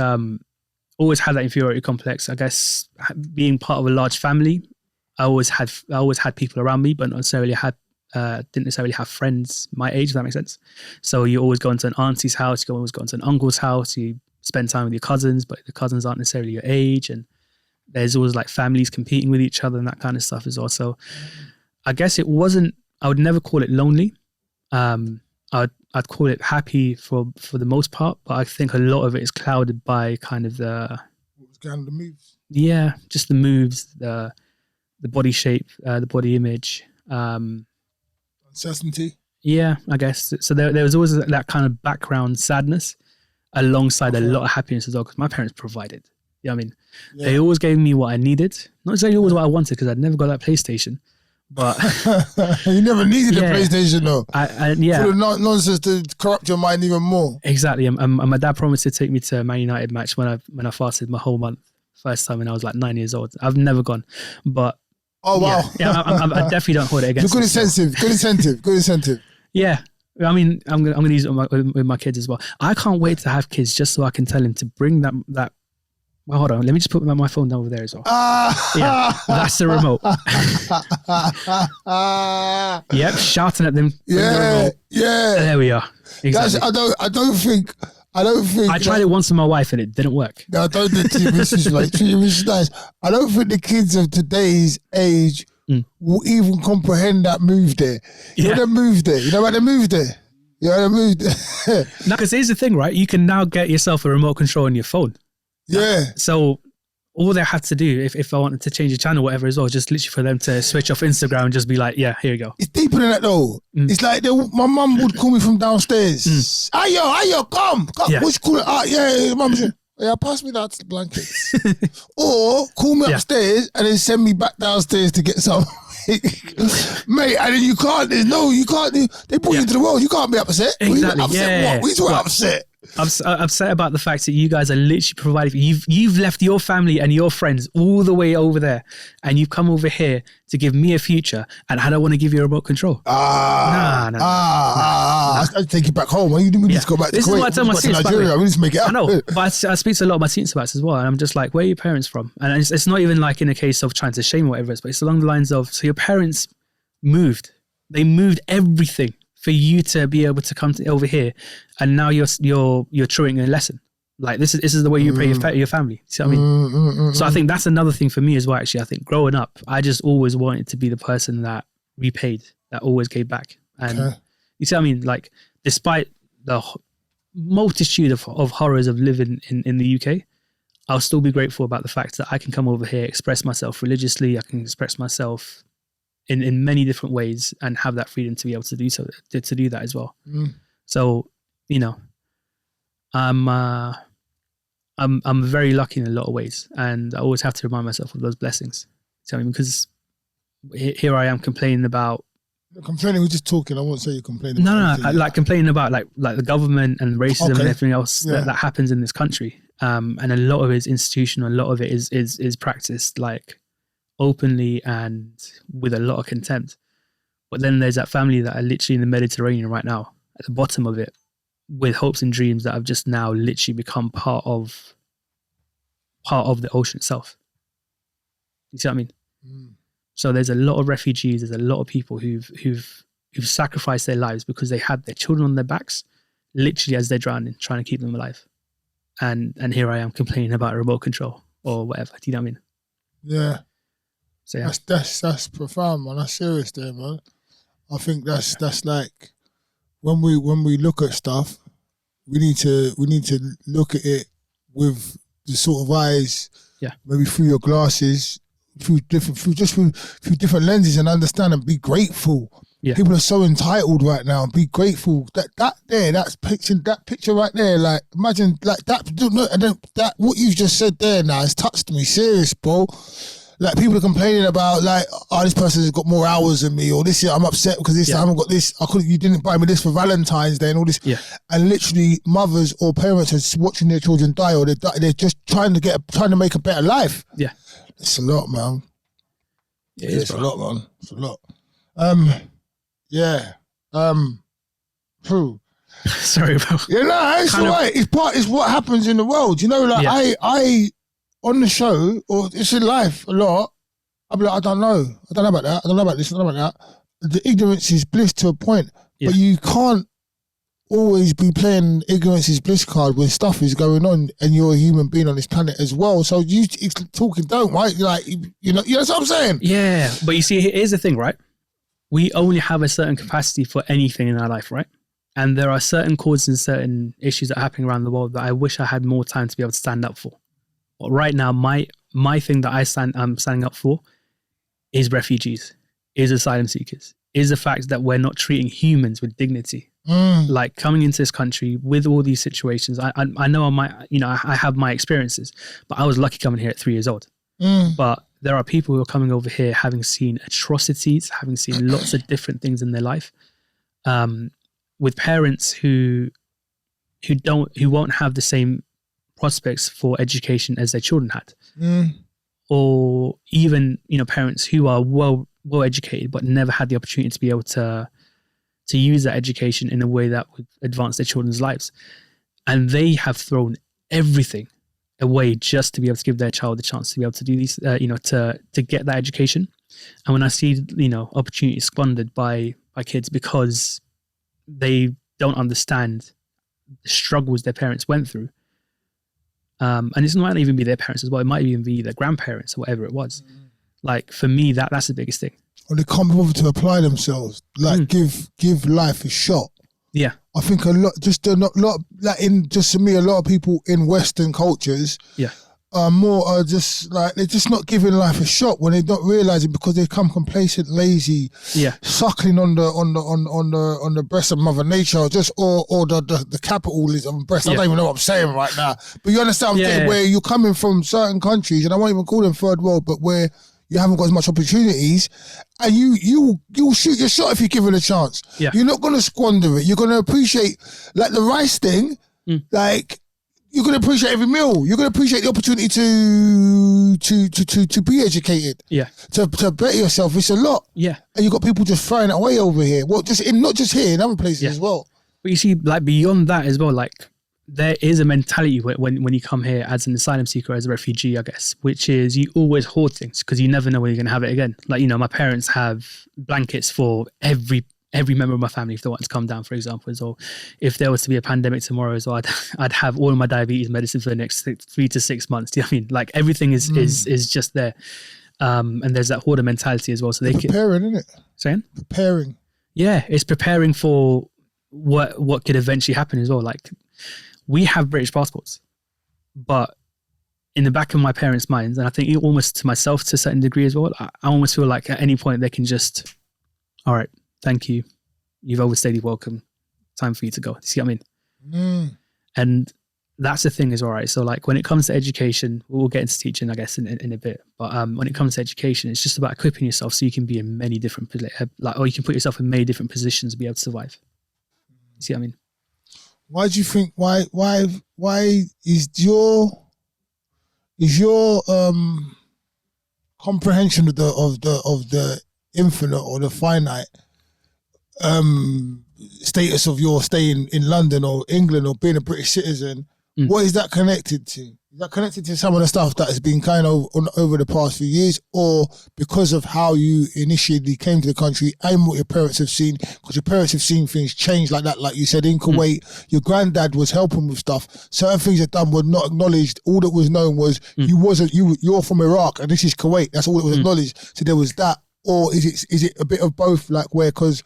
always had that inferiority complex. I guess being part of a large family, I always had people around me, but not necessarily didn't necessarily have friends my age, if that makes sense. So you always go into an auntie's house, you always go into an uncle's house, you spend time with your cousins, but the cousins aren't necessarily your age, and there's always like families competing with each other and that kind of stuff as well. So I guess it wasn't I would never call it lonely. I'd call it happy for the most part, but I think a lot of it is clouded by kind of the moves. Yeah, just the moves, the body shape, the body image, uncertainty. Yeah, I guess so. There was always that kind of background sadness alongside a lot of happiness as well, because my parents provided. You know what I mean? Yeah. They always gave me what I needed, not exactly always what I wanted, because I'd never got that PlayStation. But you never needed a PlayStation, though. Yeah, full of nonsense to corrupt your mind even more. Exactly. And my dad promised to take me to a Man United match when I fasted my whole month. First time when I was like 9 years old. I've never gone, but oh wow, yeah, I definitely don't hold it against. Good incentive. Yeah, I mean, I'm gonna use it with my kids as well. I can't wait to have kids just so I can tell him to bring that. Well, hold on. Let me just put my phone down over there as well. Yeah, that's the remote. Yep, shouting at them. Yeah. There we are. Exactly. I don't think. I tried it once with my wife and it didn't work. No, don't do this like nice. I don't think the kids of today's age will even comprehend that move there. You know the move there. You know about the move there. No, because here's the thing, right? You can now get yourself a remote control on your phone. Yeah. So all they had to do, if I wanted to change the channel or whatever as well, just literally for them to switch off Instagram and just be like, yeah, here you go. It's deeper than that though. It's like my mum would call me from downstairs. Ayo, come. Yeah. What's cool? Mum said, yeah, pass me that blankets. Or call me upstairs and then send me back downstairs to get some. Mate, and then you can't, they put you into the world, you can't be upset. Exactly. Upset what? We're upset. I'm upset about the fact that you guys are literally providing. You've left your family and your friends all the way over there, and you've come over here to give me a future, and I don't want to give you a remote control. Nah. I take it back home. You didn't need to go back to Kuwait. This is what I tell my students. Nigeria. We need to make it up. I know, but I speak to a lot of my students about this as well, and I'm just like, where are your parents from? And it's not even like in a case of trying to shame or whatever it is, but it's along the lines of, so your parents moved. They moved everything for you to be able to come over here, and now you're truing a lesson. Like this is the way you pay your family. See what I mean? So I think that's another thing for me as well. Actually, I think growing up, I just always wanted to be the person that repaid, that always gave back. And you see what I mean? Like despite the multitude of horrors of living in the UK, I'll still be grateful about the fact that I can come over here, express myself religiously. I can express myself in many different ways and have that freedom to be able to do so, to do that as well. So, you know, I'm very lucky in a lot of ways, and I always have to remind myself of those blessings. So, I mean, because here I am complaining about. Complaining, we're just talking. I won't say you're complaining. No, like complaining about like the government and racism and everything else that happens in this country. And a lot of it is institutional. A lot of it is practiced like openly and with a lot of contempt. But then there's that family that are literally in the Mediterranean right now, at the bottom of it, with hopes and dreams that have just now literally become part of the ocean itself. You see what I mean? So there's a lot of refugees, there's a lot of people who've sacrificed their lives because they had their children on their backs, literally as they're drowning, trying to keep them alive. And here I am complaining about a remote control or whatever. Do you know what I mean? Yeah. So yeah. That's profound, man. That's serious there, man. I think that's like when we look at stuff, we need to look at it with the sort of eyes, maybe through your glasses, through different lenses, and understand and be grateful. Yeah. People are so entitled right now. Be grateful that picture right there. Like imagine like that what you've just said there now has touched me, serious, bro. Like people are complaining about like, oh, this person has got more hours than me, or this year I'm upset because this I haven't got this. You didn't buy me this for Valentine's Day and all this. Yeah. And literally mothers or parents are watching their children die, or they're just trying to make a better life. Yeah. It's a lot, man. It's a lot, man. It's a lot. True. Sorry, bro. Yeah, no, it's all right. It's what happens in the world. You know, like I on the show, or it's in life a lot, I'll be like, I don't know about that. I don't know about this. I don't know about that. The ignorance is bliss to a point, but you can't always be playing ignorance is bliss card when stuff is going on and you're a human being on this planet as well. So it's talking don't, right? Like, you know what I'm saying? Yeah, but you see, here's the thing, right? we only have a certain capacity for anything in our life, right? And there are certain causes and certain issues that are happening around the world that I wish I had more time to be able to stand up for. But right now, my thing that I'm standing up for is refugees, is asylum seekers, is the fact that we're not treating humans with dignity. Like coming into this country with all these situations, I know I have my experiences, but I was lucky coming here at 3 years old. But there are people who are coming over here having seen atrocities, having seen lots of different things in their life, with parents who won't have the same prospects for education as their children had, or even parents who are well educated but never had the opportunity to be able to use that education in a way that would advance their children's lives, and they have thrown everything away just to be able to give their child the chance to be able to do these, to get that education. And when I see opportunities squandered by kids because they don't understand the struggles their parents went through, and it might not even be their parents as well, it might even be their grandparents or whatever it was. Like for me, that's the biggest thing. Or they can't be bothered to apply themselves, like give life a shot. Yeah, I think a lot of people in Western cultures, are just like they're just not giving life a shot when they're not realizing, because they become complacent, lazy, suckling on the breast of Mother Nature, or the capitalism breast. I don't even know what I'm saying right now, but you understand what I'm saying, where you're coming from certain countries, and I won't even call them third world, but where you haven't got as much opportunities, and you'll shoot your shot if you're given a chance. Yeah. You're not going to squander it. You're going to appreciate, like the rice thing, like you're going to appreciate every meal. You're going to appreciate the opportunity to be educated. Yeah. To better yourself. It's a lot. Yeah. And you've got people just throwing it away over here. Well, not just here, in other places as well. But you see, like beyond that as well, like there is a mentality when you come here as an asylum seeker, as a refugee, I guess, which is you always hoard things because you never know when you're going to have it again. Like, my parents have blankets for every member of my family if they want to come down, for example. So if there was to be a pandemic tomorrow, so I'd have all of my diabetes medicine for the next 3 to 6 months. Do you know what I mean? Like everything is just there. And there's that hoarder mentality as well. So preparing, isn't it? Saying? Preparing. Yeah, it's preparing for what could eventually happen as well. Like, we have British passports, but in the back of my parents' minds, and I think almost to myself to a certain degree as well, I almost feel like at any point they can just, all right, thank you. You've overstayed your welcome. Time for you to go. You see what I mean? And that's the thing is, all right. So like when it comes to education, we'll get into teaching, I guess, in a bit. But when it comes to education, it's just about equipping yourself so you can be in many different, or you can put yourself in many different positions to be able to survive. You see what I mean? Why do you think? Why is your comprehension of the infinite or the finite status of your staying in London or England or being a British citizen? What is that connected to? Is that connected to some of the stuff that has been kind of over the past few years, or because of how you initially came to the country and what your parents have seen? Because your parents have seen things change like that. Like you said, in Kuwait, your granddad was helping with stuff. Certain things that done were not acknowledged. All that was known was you're from Iraq and this is Kuwait. That's all that was acknowledged. So there was that. Or is it a bit of both? Like where, because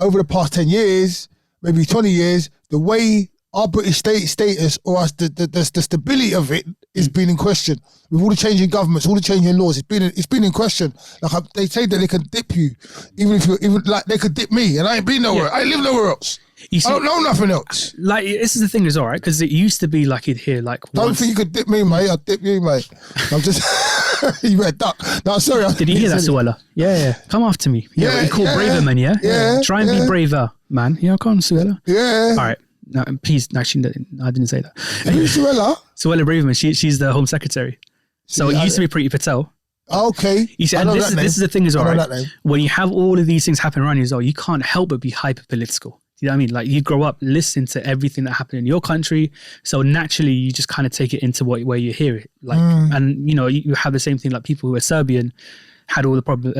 over the past 10 years, maybe 20 years, the way our British status, or the stability of it, is been in question. With all the changing governments, all the changing laws, it's been in question. Like they say that they can dip you, even like they could dip me, and I ain't been nowhere. I ain't live nowhere else. I don't know nothing else. Like this is the thing, is all right, because it used to be like you'd hear like. Don't think you could dip me, mate. I'll dip you, mate. I'm just. You better duck. No, sorry. Did you hear that, Suella? Yeah. Come after me. Yeah. What you call braver men, yeah? Yeah. Try and be braver, man. Yeah, come on, Suella. Yeah. All right. No, please, actually, I didn't say that. Who's Suella? Suella Braverman, she's the Home Secretary. So it used to be Priti Patel. Okay. You see, and this is the thing as well, right? When you have all of these things happen around you as well, you can't help but be hyper-political. You know what I mean? Like you grow up listening to everything that happened in your country, so naturally you just kind of take it into where you hear it. Like, and you have the same thing like people who are Serbian, had all the problem,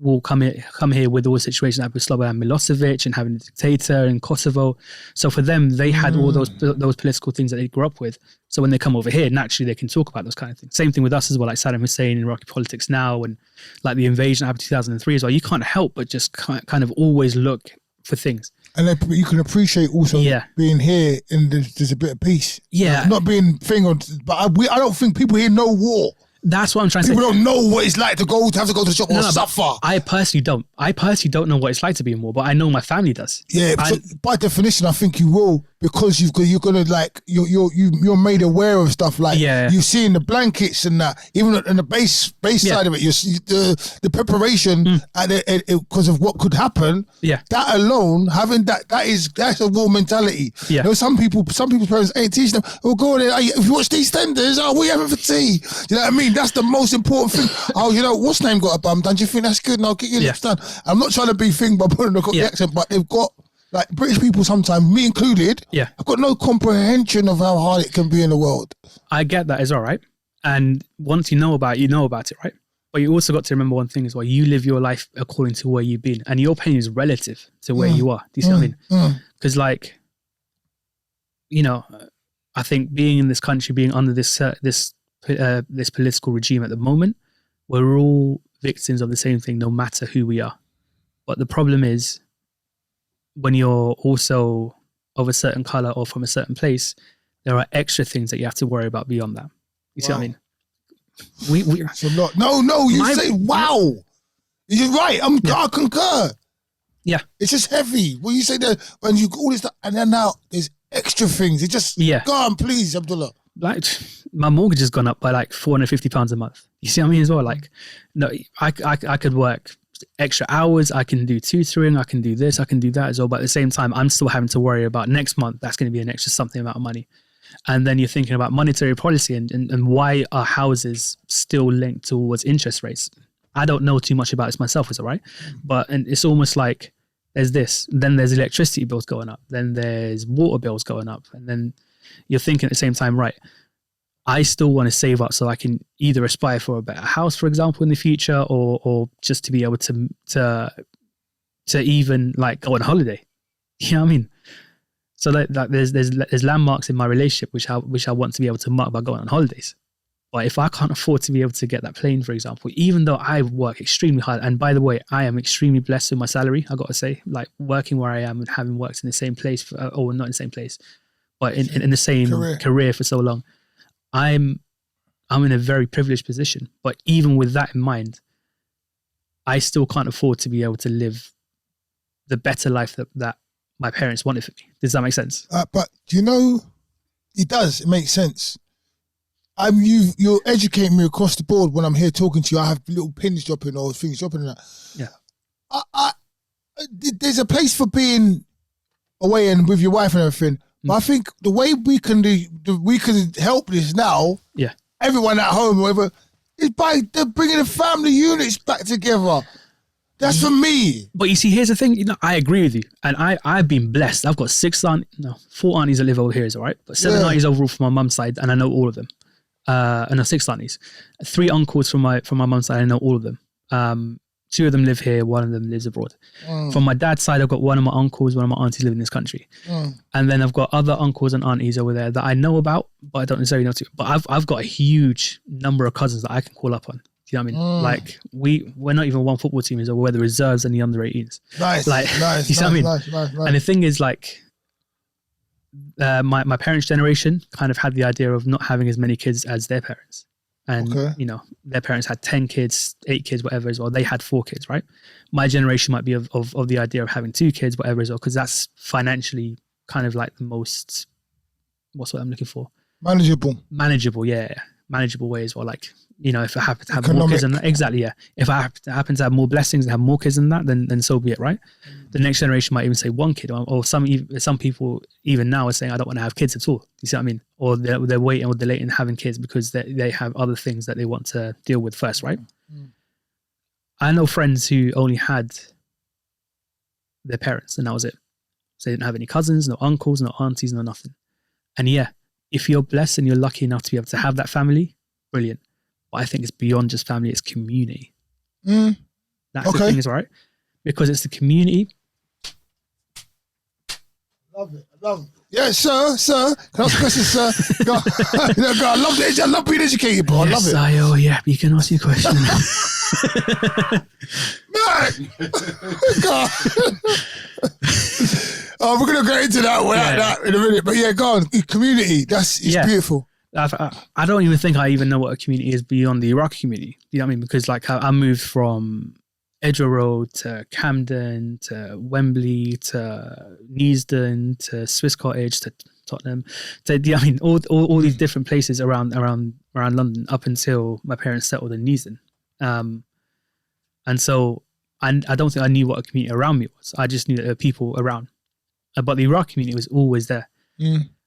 will come here with all the situations like with Slobodan Milosevic and having a dictator in Kosovo. So for them, they had all those political things that they grew up with. So when they come over here, naturally they can talk about those kind of things. Same thing with us as well, like Saddam Hussein in Iraqi politics now, and like the invasion happened in 2003 as well. You can't help but just kind of always look for things. And you can appreciate also being here and there's a bit of peace. Yeah. Not being but I don't think people here know war. That's what I'm trying to say. People don't know what it's like to have to go to the shop or suffer. I personally don't. I personally don't know what it's like to be in war, but I know my family does. Yeah, so by definition, I think you will, because you're gonna like you're made aware of stuff like you see in the blankets and that, even in the base side of it, the preparation because of what could happen. Yeah, that alone, having that's a war mentality. Yeah, some people's parents ain't teaching them. Oh, go there. If you watch these tenders, what are you having for tea? You know what I mean? That's the most important thing. What's name got a bum done? Do you think that's good? And I'll get your lips done. I'm not trying to be thing by putting the accent, but they've got, like, British people sometimes, me included, I've got no comprehension of how hard it can be in the world. I get that as well, right? And once you know about it, right? But you also got to remember one thing as well. You live your life according to where you've been, and your pain is relative to where you are. Do you see what I mean? Because, like, I think being in this country, being under this political regime at the moment, we're all victims of the same thing, no matter who we are. But the problem is, when you're also of a certain color or from a certain place, there are extra things that you have to worry about beyond that. You see what I mean? It's a lot. No, you say wow. You're right. I concur. Yeah, it's just heavy. When you say that, when you all this stuff, and then now there's extra things. It just go on, please, Abdulla. Like, my mortgage has gone up by like £450 a month. You see what I mean as well? Like, no, I could work extra hours. I can do tutoring. I can do this. I can do that as well. But at the same time, I'm still having to worry about next month. That's going to be an extra something amount of money. And then you're thinking about monetary policy and why are houses still linked towards interest rates? I don't know too much about this myself, is all right? But and it's almost like there's this, then there's electricity bills going up, then there's water bills going up, and then you're thinking at the same time, right, I still want to save up so I can either aspire for a better house, for example, in the future, or just to be able to even like go on holiday. You know what I mean? So like there's landmarks in my relationship which I want to be able to mark by going on holidays. But if I can't afford to be able to get that plane, for example, even though I work extremely hard, and by the way, I am extremely blessed with my salary, I got to say, like working where I am and having worked in the same place, or not in the same place, but in the same career for so long, I'm in a very privileged position. But even with that in mind, I still can't afford to be able to live the better life that my parents wanted for me. Does that make sense? But it does. It makes sense. You're educating me across the board when I'm here talking to you. I have little pins dropping or things dropping and that. Yeah. There's a place for being away and with your wife and everything. But I think the way we can help this now, everyone at home, whatever, is by bringing the family units back together. That's for me. But you see, here's the thing. I agree with you, and I've been blessed. I've got 4 aunties that live over here, is all right, but 7 aunties overall from my mum's side, and I know all of them. And 6 aunties, 3 uncles from my mum's side, I know all of them. 2 of them live here, 1 of them lives abroad. From my dad's side, I've got 1 of my uncles, 1 of my aunties live in this country. And then I've got other uncles and aunties over there that I know about, but I don't necessarily know too. But I've got a huge number of cousins that I can call up on. Do you know what I mean? Like, we're not even one football team, we're the reserves and the under 18s. Nice. You see what I mean? Nice. And the thing is, like, my parents' generation kind of had the idea of not having as many kids as their parents. And, their parents had 10 kids, 8 kids, whatever as well. They had 4 kids, right? My generation might be of the idea of having 2 kids, whatever as well, because that's financially kind of like the most, what's what I'm looking for? Manageable, yeah. Manageable way as well. Like, if I happen to have more kids than that, exactly, yeah. If I happen to have more blessings and have more kids than that, then so be it, right? The next generation might even say 1 kid, or some people even now are saying, I don't want to have kids at all. You see what I mean? Or they're waiting or delaying in having kids because they have other things that they want to deal with first, right? I know friends who only had their parents and that was it. So they didn't have any cousins, no uncles, no aunties, no nothing. And yeah, if you're blessed and you're lucky enough to be able to have that family, brilliant. But I think it's beyond just family, it's community. That's the thing, is right, because it's the community. Love it. I love it. Yeah, sir. Can I ask a question, sir? Go. I love being educated, bro. I love it. Yeah, you can ask your question. Man! God. We're going to get into that in a minute. But yeah, go on. Community, it's beautiful. I don't even think I even know what a community is beyond the Iraqi community. You know what I mean? Because like I moved from Edgware Road to Camden to Wembley to Neasden to Swiss Cottage to Tottenham to all these different places around London up until my parents settled in Neasden, and so I don't think I knew what a community around me was. I just knew that there were people around, but the Iraq community was always there.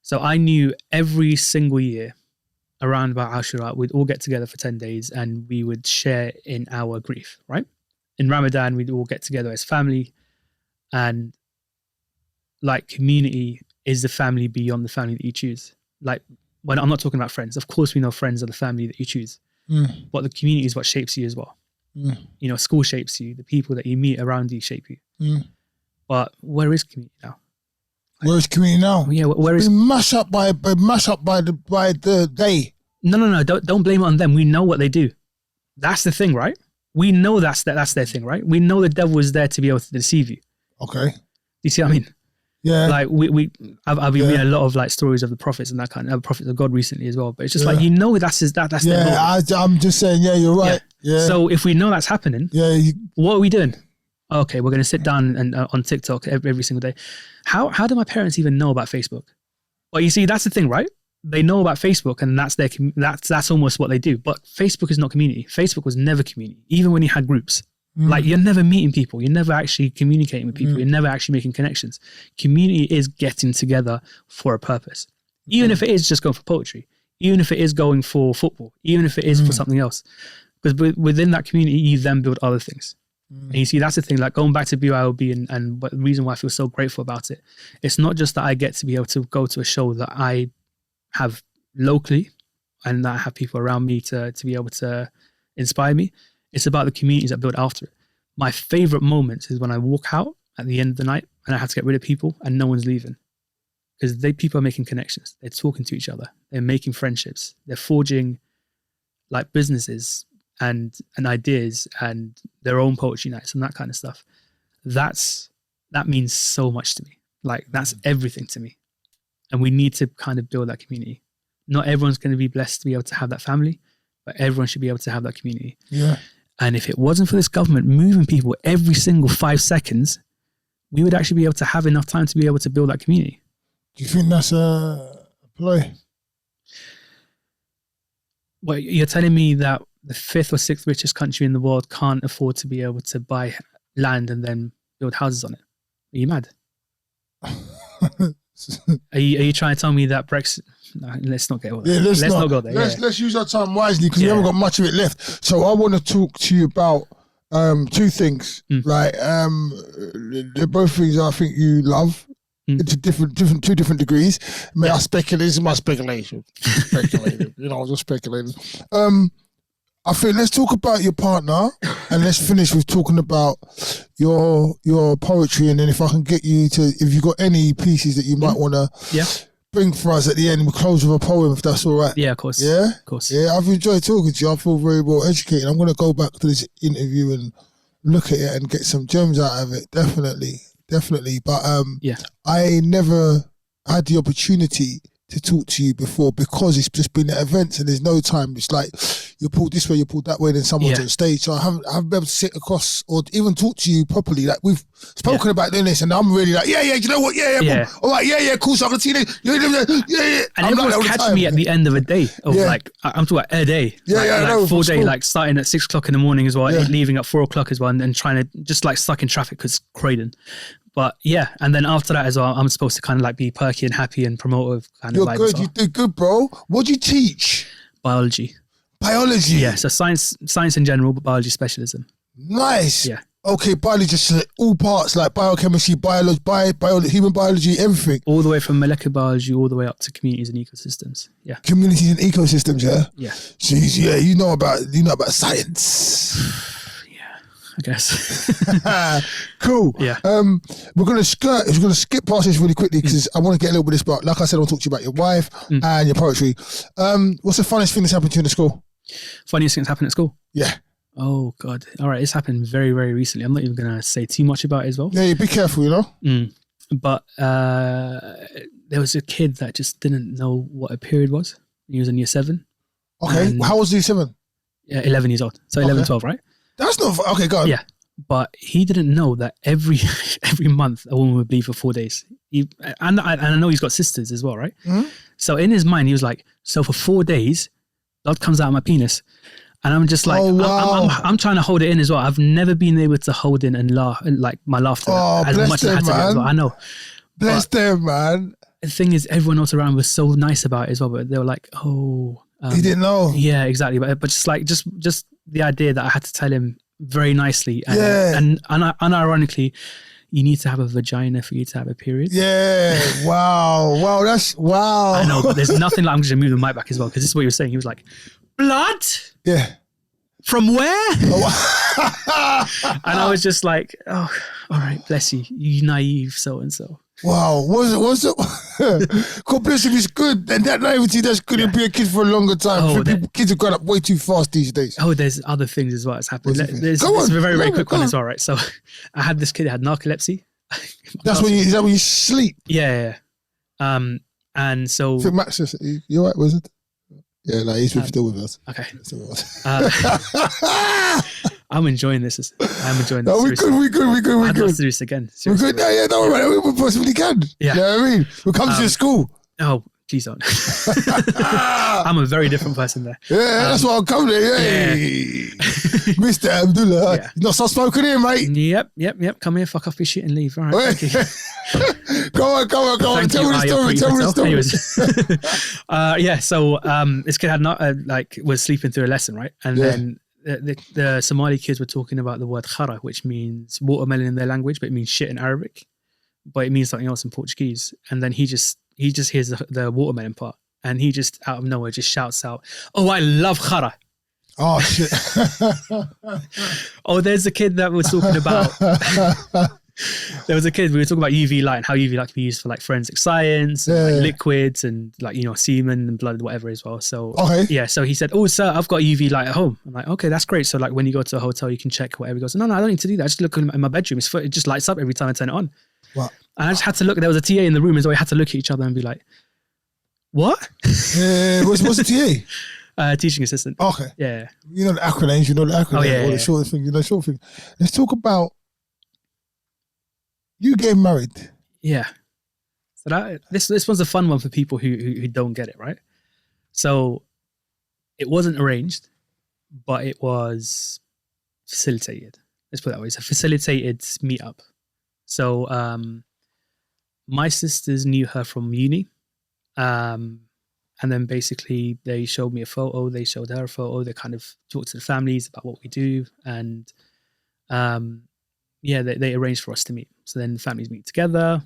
So I knew every single year around about Ashura we'd all get together for 10 days and we would share in our grief, right? In Ramadan, we'd all get together as family, and like community is the family beyond the family that you choose. Like when I'm not talking about friends, of course we know friends are the family that you choose, but the community is what shapes you as well. You know, school shapes you, the people that you meet around you shape you. But where is community now? Where is community now? Yeah, where is mashed up by the day? No. Don't blame it on them. We know what they do. That's the thing, right? We know that's their thing, right? We know the devil is there to be able to deceive you. Okay. You see what I mean? Yeah. Like I've been reading a lot of like stories of the prophets and that kind of prophets of God recently as well. But it's just like, you know, that's their motive. I'm just saying, you're right. Yeah. So if we know that's happening, what are we doing? Okay, we're going to sit down and on TikTok every single day. How do my parents even know about Facebook? Well, you see, that's the thing, right? They know about Facebook, and that's almost what they do. But Facebook is not community. Facebook was never community, even when you had groups. Like you're never meeting people, you're never actually communicating with people, you're never actually making connections. Community is getting together for a purpose, even if it is just going for poetry, even if it is going for football, even if it is for something else. Because within that community, you then build other things. And you see, that's the thing, like going back to BYOB and the reason why I feel so grateful about it, it's not just that I get to be able to go to a show that I have locally and that I have people around me to be able to inspire me. It's about the communities that build after it. My favorite moments is when I walk out at the end of the night and I have to get rid of people and no one's leaving. Because people are making connections. They're talking to each other. They're making friendships. They're forging like businesses and ideas and their own poetry nights and that kind of stuff. That means so much to me. Like that's everything to me. And we need to kind of build that community. Not everyone's going to be blessed to be able to have that family, but everyone should be able to have that community. Yeah. And if it wasn't for this government moving people every single 5 seconds, we would actually be able to have enough time to be able to build that community. Do you think that's a ploy? Well, you're telling me that the 5th or 6th richest country in the world can't afford to be able to buy land and then build houses on it? Are you mad? Are you trying to tell me that Brexit? No, let's not get all that. Yeah, let's not go there. Let's use our time wisely because we haven't got much of it left. So I want to talk to you about 2 things. Like they're both things I think you love to two different degrees. I speculate. This is my speculation. Speculating. Just speculating. I think let's talk about your partner and let's finish with talking about your poetry, and then if I can get you to, if you've got any pieces that you might want to bring for us at the end, we'll close with a poem if that's all right. Yeah, of course. Yeah? Of course. Yeah, I've enjoyed talking to you. I feel very well educated. I'm going to go back to this interview and look at it and get some gems out of it. Definitely. But I never had the opportunity to talk to you before because it's just been at events and there's no time. It's like you're pulled this way, you're pulled that way, then someone's on stage. So I haven't been able to sit across or even talk to you properly. Like we've spoken about doing this and I'm really like, you know what? Yeah. All right, cool. So I'm going to see you. Yeah. And everyone's catching me at the end of a day of like, I'm talking about a day. I know. Full day, like starting at 6 o'clock in the morning as well, leaving at 4 o'clock as well, and trying to just like stuck in traffic because Croydon. But and then after that as well, I'm supposed to kind of like be perky and happy and promotive kind of. You're good. You do good, bro. What do you teach? Biology. Yeah, so science in general, but biology specialism. Nice. Yeah. Okay, biology, just all parts like biochemistry, biology, human biology, everything. All the way from molecular biology all the way up to communities and ecosystems. Yeah. Communities and ecosystems, yeah. Yeah. So you know about science. I guess. Cool. Yeah. We're gonna skip past this really quickly because I want to get a little bit of this. But like I said, I'll talk to you about your wife and your poetry. What's the funniest thing that's happened to you in the school? Funniest thing that's happened at school? Yeah. Oh God. All right. It's happened very, very recently. I'm not even gonna say too much about it as well. Yeah, be careful, you know. But there was a kid that just didn't know what a period was. He was in year 7. Okay. How old was he? 7? Yeah, 11 years old. So 11, 12, right? That's not okay. Go on. Yeah, but he didn't know that every month a woman would bleed for 4 days. And I know he's got sisters as well, right? Mm-hmm. So in his mind, he was like, so for 4 days, blood comes out of my penis. And I'm just like, I'm trying to hold it in as well. I've never been able to hold in and laugh, like my laughter as much as I had to. As well. I know. Bless them, man. The thing is, everyone else around was so nice about it as well, but they were like, oh. He didn't know. Yeah, exactly. But just like, just the idea that I had to tell him very nicely. And unironically, you need to have a vagina for you to have a period. Yeah. Wow. Wow. I know, but there's nothing like, I'm just going to move the mic back as well, because this is what he was saying. He was like, blood? Yeah. From where? And I was just like, oh, all right, bless you. You naive so-and-so. Wow, was it? God bless him, he's good. And that naivety, that's good. He'll be a kid for a longer time. Kids have grown up way too fast these days. Oh, there's other things as well that's happened. There's a very, very quick one as well, right? So I had this kid that had narcolepsy. Is that when you sleep? Yeah. And so... I think Max says, you all right, was it? Yeah, no, he's still with us. Okay. I'm enjoying this. No, we're good. I'd love to do this again. Seriously. We're good. Yeah, don't worry about it. We possibly can. Yeah. You know what I mean? We'll come to your school. Oh, please don't. I'm a very different person there. Yeah, that's why I'll come there. Hey. Mr. Abdulla. Yeah. You're not so spoken here, mate. Yep. Come here, fuck off your shit and leave. All right. Thank you. Go on. Tell me the story. Yeah, so this kid was sleeping through a lesson, right? And then the Somali kids were talking about the word khara, which means watermelon in their language, but it means shit in Arabic. But it means something else in Portuguese. And then he just hears the watermelon part, and he just out of nowhere just shouts out, "Oh, I love khara." Oh shit! Oh, there's a kid that we're talking about. There was a kid, we were talking about UV light and how UV light can be used for like forensic science, and liquids and like, you know, semen and blood, whatever as well. So so he said, "Oh sir, I've got UV light at home." I'm like, "Okay, that's great. So like when you go to a hotel, you can check whatever." He goes, "No, I don't need to do that. I just look in my bedroom. It just lights up every time I turn it on." What? And I just had to look. There was a TA in the room as well. We had to look at each other and be like, "What?" What's the TA? Teaching assistant. Okay. Yeah. You know the acronyms. Oh, yeah, the short thing. Short thing. Let's talk about you getting married. Yeah. So this one's a fun one for people who don't get it, right? So it wasn't arranged, but it was facilitated. Let's put it that way. It's a facilitated meetup. So my sisters knew her from uni. And then basically they showed me a photo, they showed her a photo, they kind of talked to the families about what we do. And they arranged for us to meet. So then the families meet together,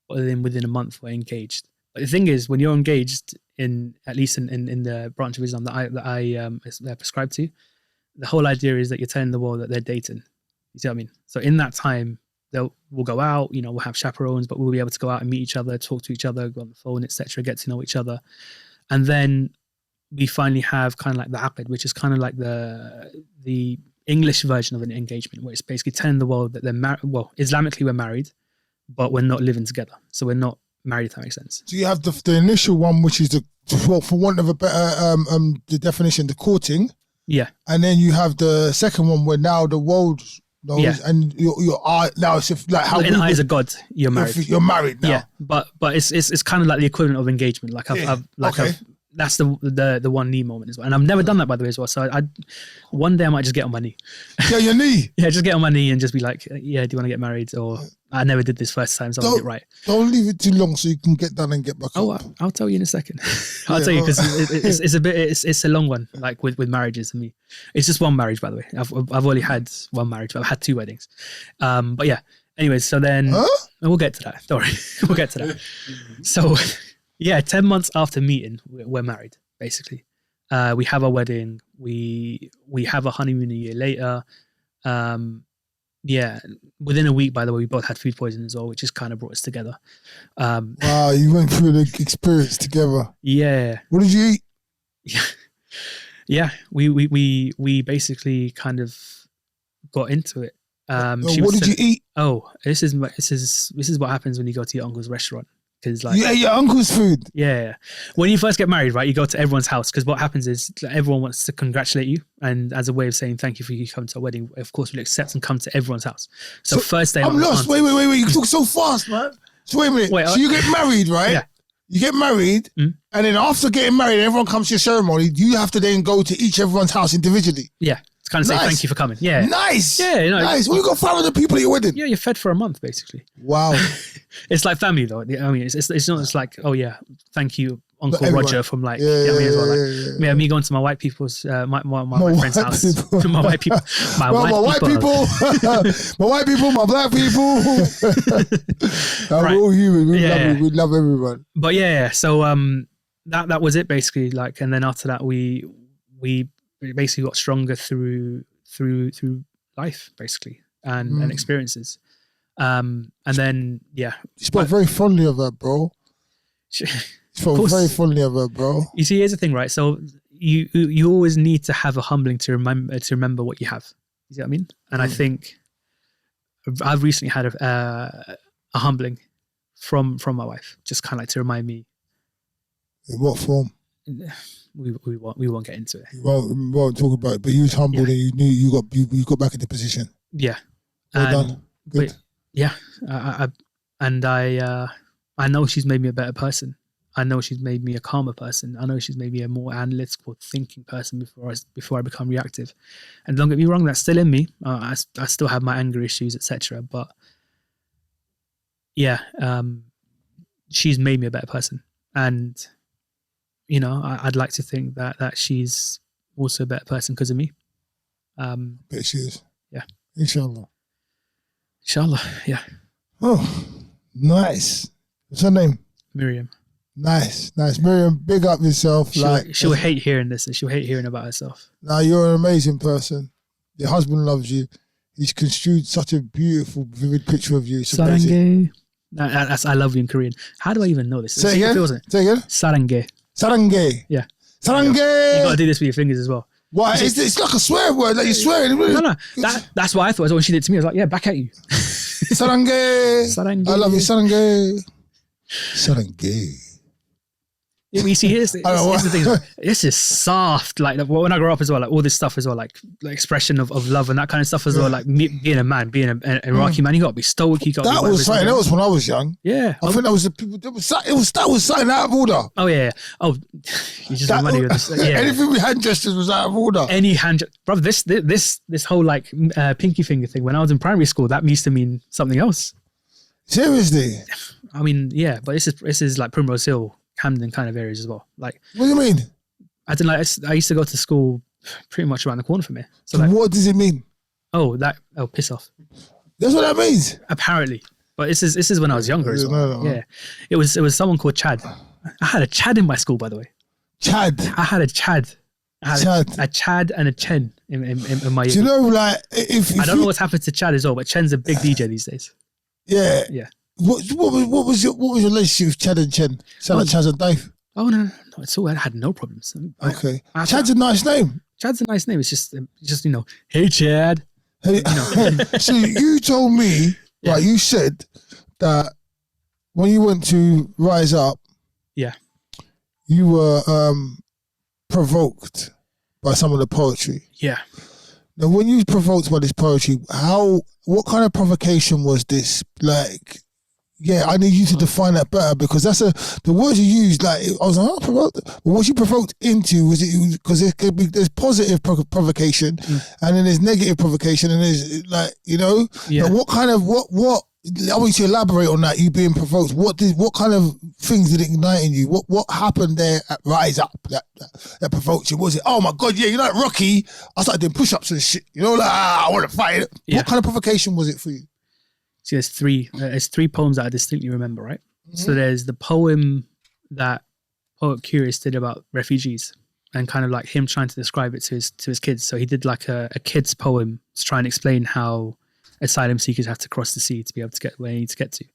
but then within a month we're engaged. But the thing is, when you're engaged, at least in the branch of Islam that I prescribe to, the whole idea is that you're telling the world that they're dating. You see what I mean? So in that time, we'll go out, you know, we'll have chaperones, but we'll be able to go out and meet each other, talk to each other, go on the phone, etc., get to know each other. And then we finally have kind of like the aqd, which is kind of like the English version of an engagement, where it's basically telling the world that they're married. Well, Islamically we're married, but we're not living together. So we're not married, if that makes sense. So you have the initial one, which is for want of a better the definition, the courting. Yeah. And then you have the second one where now the world knows, and you're now it's like how in the eyes of God, you're married. You're married now. Yeah, but it's kind of like the equivalent of engagement. Like that's the one knee moment as well. And I've never done that, by the way, as well. So I one day I might just get on my knee. Yeah, your knee. Yeah, just get on my knee and just be like, yeah, do you want to get married? Or I never did this first time, so I'll get it right. Don't leave it too long so you can get done and get back up. I'll tell you in a second. I'll tell you, because it's a long one, like with marriages and me. It's just one marriage, by the way. I've only had one marriage, but I've had 2 weddings. But yeah, anyways, so then we'll get to that. Don't worry. We'll get to that. So yeah, 10 months after meeting, we're married, basically. We have our wedding. We have a honeymoon a year later. Yeah. Within a week, by the way, we both had food poisoning as well, which just kind of brought us together. Wow, you went through the experience together. Yeah. What did you eat? Yeah. We basically kind of got into it. What did you eat? Oh, this is what happens when you go to your uncle's restaurant. Because You ate your uncle's food. Yeah. When you first get married, right, you go to everyone's house because what happens is everyone wants to congratulate you, and as a way of saying thank you for you coming to our wedding, of course we'll accept and come to everyone's house. So first day, I'm lost. Wait! You talk so fast, man. So wait a minute. So you get married, right? Yeah. You get married, and then after getting married, everyone comes to your ceremony. You have to then go to everyone's house individually. Yeah. To kind of say thank you for coming. Yeah. Nice. Yeah. Nice. Well, you got 500 people at your wedding. Yeah, you're fed for a month, basically. Wow. It's like family, though. I mean, it's not just like, oh yeah, thank you, Uncle Roger from like, me as well. Like, me going to my white people's, my friend's house. My white people. My white people. My white people, my black people. We're all human. We love everyone. But yeah, so that was it basically. Like, and then after that, we basically got stronger through life, basically, and experiences. And then you spoke very fondly of her, bro. Spoke very fondly of her, bro. You see, here's the thing, right? So you always need to have a humbling to remember what you have. You see what I mean? And I think I've recently had a humbling from my wife, just kind of like to remind me. In what form? We won't get into it. We won't talk about it. But you was humbled and you knew you got back into position. Yeah. Well done. Good. I know she's made me a better person. I know she's made me a calmer person. I know she's made me a more analytical thinking person before I become reactive. And don't get me wrong, that's still in me. I still have my anger issues, etc. But yeah, she's made me a better person. And you know, I'd like to think that she's also a better person because of me. Bet she is. Yeah. Inshallah. Inshallah, yeah. Oh, nice. What's her name? Miriam. Nice. Miriam, big up yourself. She'll hate hearing this, and she'll hate hearing about herself. Nah, you're an amazing person. Your husband loves you. He's construed such a beautiful, vivid picture of you. Sarange. That's I love you in Korean. How do I even know this? Say again. Sarange. Sarange. Yeah. Sarange. You got to do this with your fingers as well. Why? It's like a swear word. Like you're swearing. No. That's what I thought. When she did it to me, I was like, yeah, back at you. Sarange. I love you, Sarange. Sarange. You see, here's the thing. This is soft. Like when I grew up as well, like all this stuff as well, like expression of love and that kind of stuff as well. Like being a man, being an Iraqi man, you got to be stoic. That was something else when I was young. Yeah, I think that was the people. That was something out of order. Oh yeah. Oh, you just reminded me of this. Yeah. Anything with hand gestures was out of order. Any hand, brother. This whole like pinky finger thing. When I was in primary school, that used to mean something else. Seriously. I mean, yeah, but this is like Primrose Hill, Camden kind of areas as well. Like, what do you mean? I used to go to school pretty much around the corner from here. So like, what does it mean? Piss off. That's what that means. Apparently, but this is when I was younger as well. No. Yeah, it was someone called Chad. I had a Chad in my school, by the way. Chad. I had a Chad. A Chad and a Chen in my year. Do you know, like, if I don't know what's happened to Chad as well, but Chen's a big DJ these days. Yeah. Yeah. What was your relationship with Chad and Chen? Sound like Chad and Dave? Oh no, it's all. I had no problems. Okay. Chad's a nice name. Chad's a nice name. It's just hey Chad. Hey, so you told me, like you said that when you went to Rise Up, you were provoked by some of the poetry. Yeah. Now, when you were provoked by this poetry, what kind of provocation was this? Like, I need you to define that better, because that's the words you used. Like, I was like, provoked. But what you provoked into was it because there's positive provocation, and then there's negative provocation, and there's like, like what kind of what? I want you to elaborate on that. You being provoked. What kind of things did it ignite in you? What happened there at Rise Up that provoked you? Was it, oh my God, yeah, like Rocky, I started doing push-ups and shit. Like, I want to fight. Yeah. What kind of provocation was it for you? See, there's three poems that I distinctly remember, right? Mm-hmm. So there's the poem that poet Curious did about refugees, and kind of like him trying to describe it to his kids. So he did like a kid's poem to try and explain how asylum seekers have to cross the sea to be able to get where they need to get to.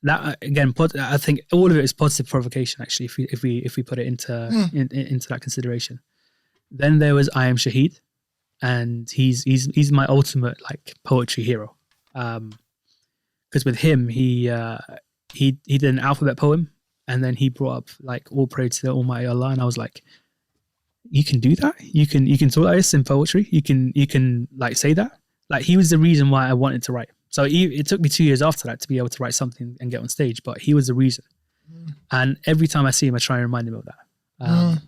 That again, I think all of it is positive provocation. Actually, if we put it into that consideration, then there was I Am Shahid, and he's my ultimate like poetry hero, because with him he did an alphabet poem, and then he brought up like all praise to the Almighty Allah, and I was like, you can do that, you can talk like this in poetry, you can like say that. Like, he was the reason why I wanted to write. So it took me 2 years after that to be able to write something and get on stage, but he was the reason. And every time I see him, I try and remind him of that.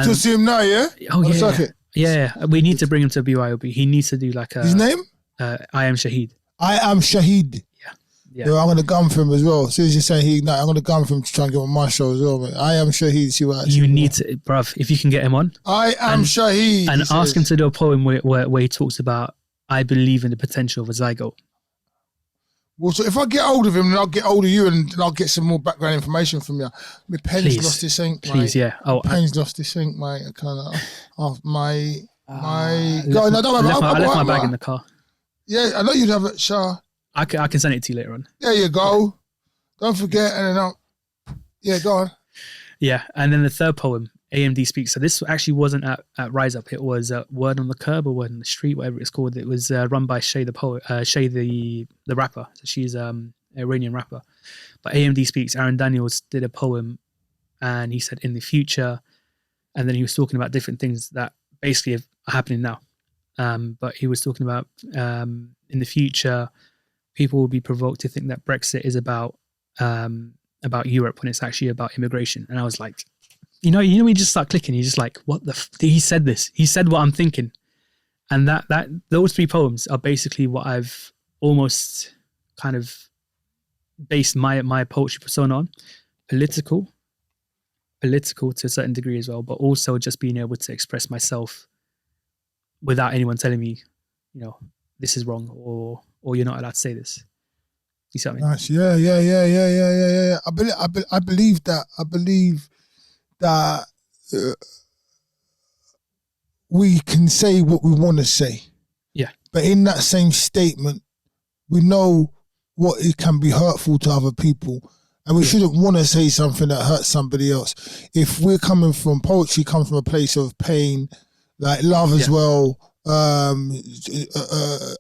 Still see him now, yeah? Oh, yeah. Yeah, we need to bring him to BYOB. He needs to do like a... His name? I Am Shahid. I Am Shahid. Yeah. Yo, I'm going to gun for him as well. As soon as you're saying I'm going to gun for him to try and get on my show as well, man. I Am Shahid. See what you need to, bruv, if you can get him on. I Am Shahid. And ask him to do a poem where he talks about, I believe in the potential of a zygote. Well, so if I get hold of him, then I'll get hold of you and I'll get some more background information from you. My pen's lost his ink, mate. Please, yeah. Oh, pen's lost his ink, mate. I kind of my. I left my bag in the car. Yeah, I know you'd have it, Shah. I can send it to you later on. There you go. Don't forget, and then go on. Yeah, and then the third poem, AMD Speaks. So this actually wasn't at Rise Up. It was Word on the Curb or Word on the Street, whatever it's called. It was run by Shay the poet, Shay the rapper. So she's an Iranian rapper. But AMD Speaks, Aaron Daniels did a poem, and he said in the future, and then he was talking about different things that basically are happening now. But he was talking about in the future, people will be provoked to think that Brexit is about Europe when it's actually about immigration. And I was like, you know, when you just start clicking, you're just like, what the he said this. He said what I'm thinking. And those three poems are basically what I've almost kind of based my poetry persona on. Political to a certain degree as well, but also just being able to express myself without anyone telling me, you know, this is wrong or you're not allowed to say this. You see what I mean? Nice. Yeah. I believe that. I believe that we can say what we want to say. Yeah. But in that same statement, we know what it can be hurtful to other people. And we shouldn't want to say something that hurts somebody else. If we're coming from poetry, come from a place of pain, like love as well,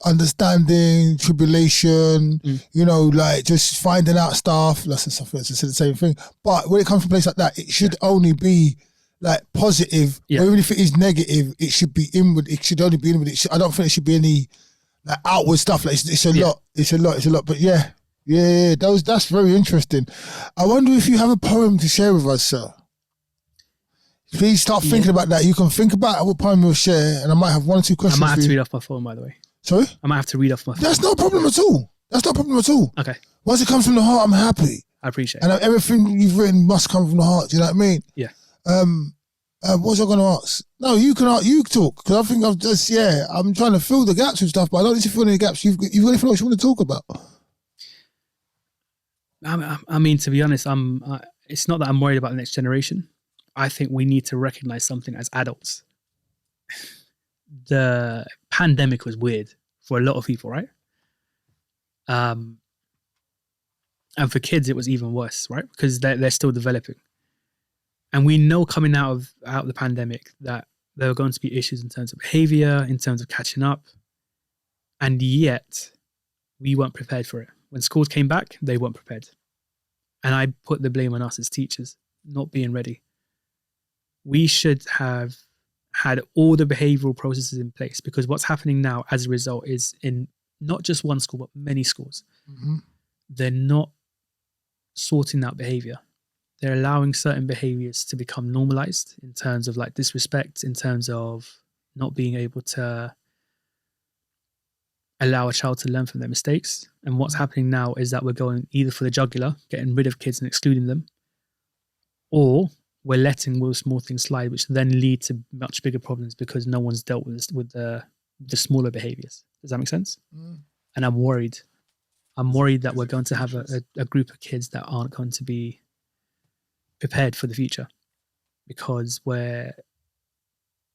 understanding, tribulation, you know, like just finding out stuff. That's something that's the same thing. But when it comes from a place like that, it should only be like positive. Or even if it is negative, it should be inward. It should only be inward. I don't think there should be any like outward stuff. Like it's a lot. It's a lot. But yeah, that's very interesting. I wonder if you have a poem to share with us, sir. Please start thinking about that. You can think about what poem you'll share, and I might have one or two questions. I might have to read off my phone, by the way. Sorry? I might have to read off my phone. That's no problem at all. Okay. Once it comes from the heart, I'm happy. I appreciate it. And everything you've written must come from the heart. Do you know what I mean? Yeah. What was I going to ask? No, you talk. Because I think I'm trying to fill the gaps with stuff, but I don't need to fill any gaps. You've got anything else you want to talk about? I mean, to be honest, it's not that I'm worried about the next generation. I think we need to recognize something as adults. The pandemic was weird for a lot of people, right? And for kids, it was even worse, right? Because they're still developing. And we know coming out of the pandemic that there are going to be issues in terms of behavior, in terms of catching up. And yet, we weren't prepared for it. When schools came back, they weren't prepared. And I put the blame on us as teachers, not being ready. We should have had all the behavioral processes in place, because what's happening now as a result is in not just one school, but many schools. Mm-hmm. They're not sorting out behavior. They're allowing certain behaviors to become normalized in terms of like disrespect, in terms of not being able to allow a child to learn from their mistakes. And what's happening now is that we're going either for the jugular, getting rid of kids and excluding them, or we're letting those small things slide, which then lead to much bigger problems because no one's dealt with the smaller behaviors. Does that make sense? And I'm worried. That we're going to have a group of kids that aren't going to be prepared for the future, because we're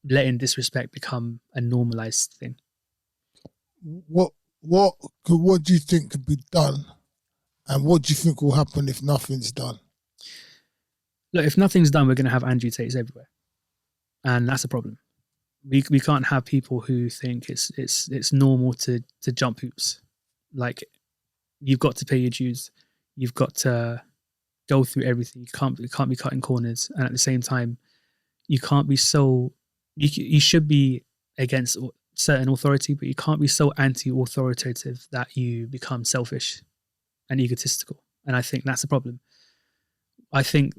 letting disrespect become a normalized thing. What What do you think could be done, and what do you think will happen if nothing's done? Look, if nothing's done, we're going to have Andrew Tates everywhere, and that's a problem. We can't have people who think it's normal to jump hoops. Like, you've got to pay your dues. You've got to go through everything. You can't be cutting corners, and at the same time, you can't be so. You should be against certain authority, but you can't be so anti-authoritative that you become selfish and egotistical. And I think that's a problem. I think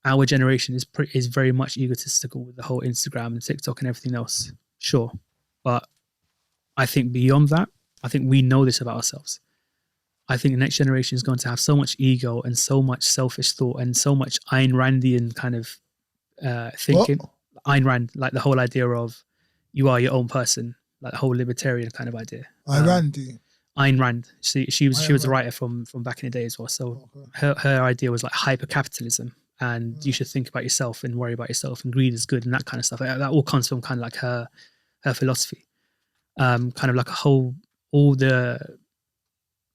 our generation is very much egotistical with the whole Instagram and TikTok and everything else. Sure, but I think beyond that, I think we know this about ourselves. I think the next generation is going to have so much ego and so much selfish thought and so much Ayn Randian kind of thinking. What? Ayn Rand, like the whole idea of you are your own person, like the whole libertarian kind of idea. Ayn Rand. She was a writer from back in the day as well. So her idea was like hyper capitalism, and you should think about yourself and worry about yourself, and greed is good and that kind of stuff. That all comes from kind of like her philosophy. Kind of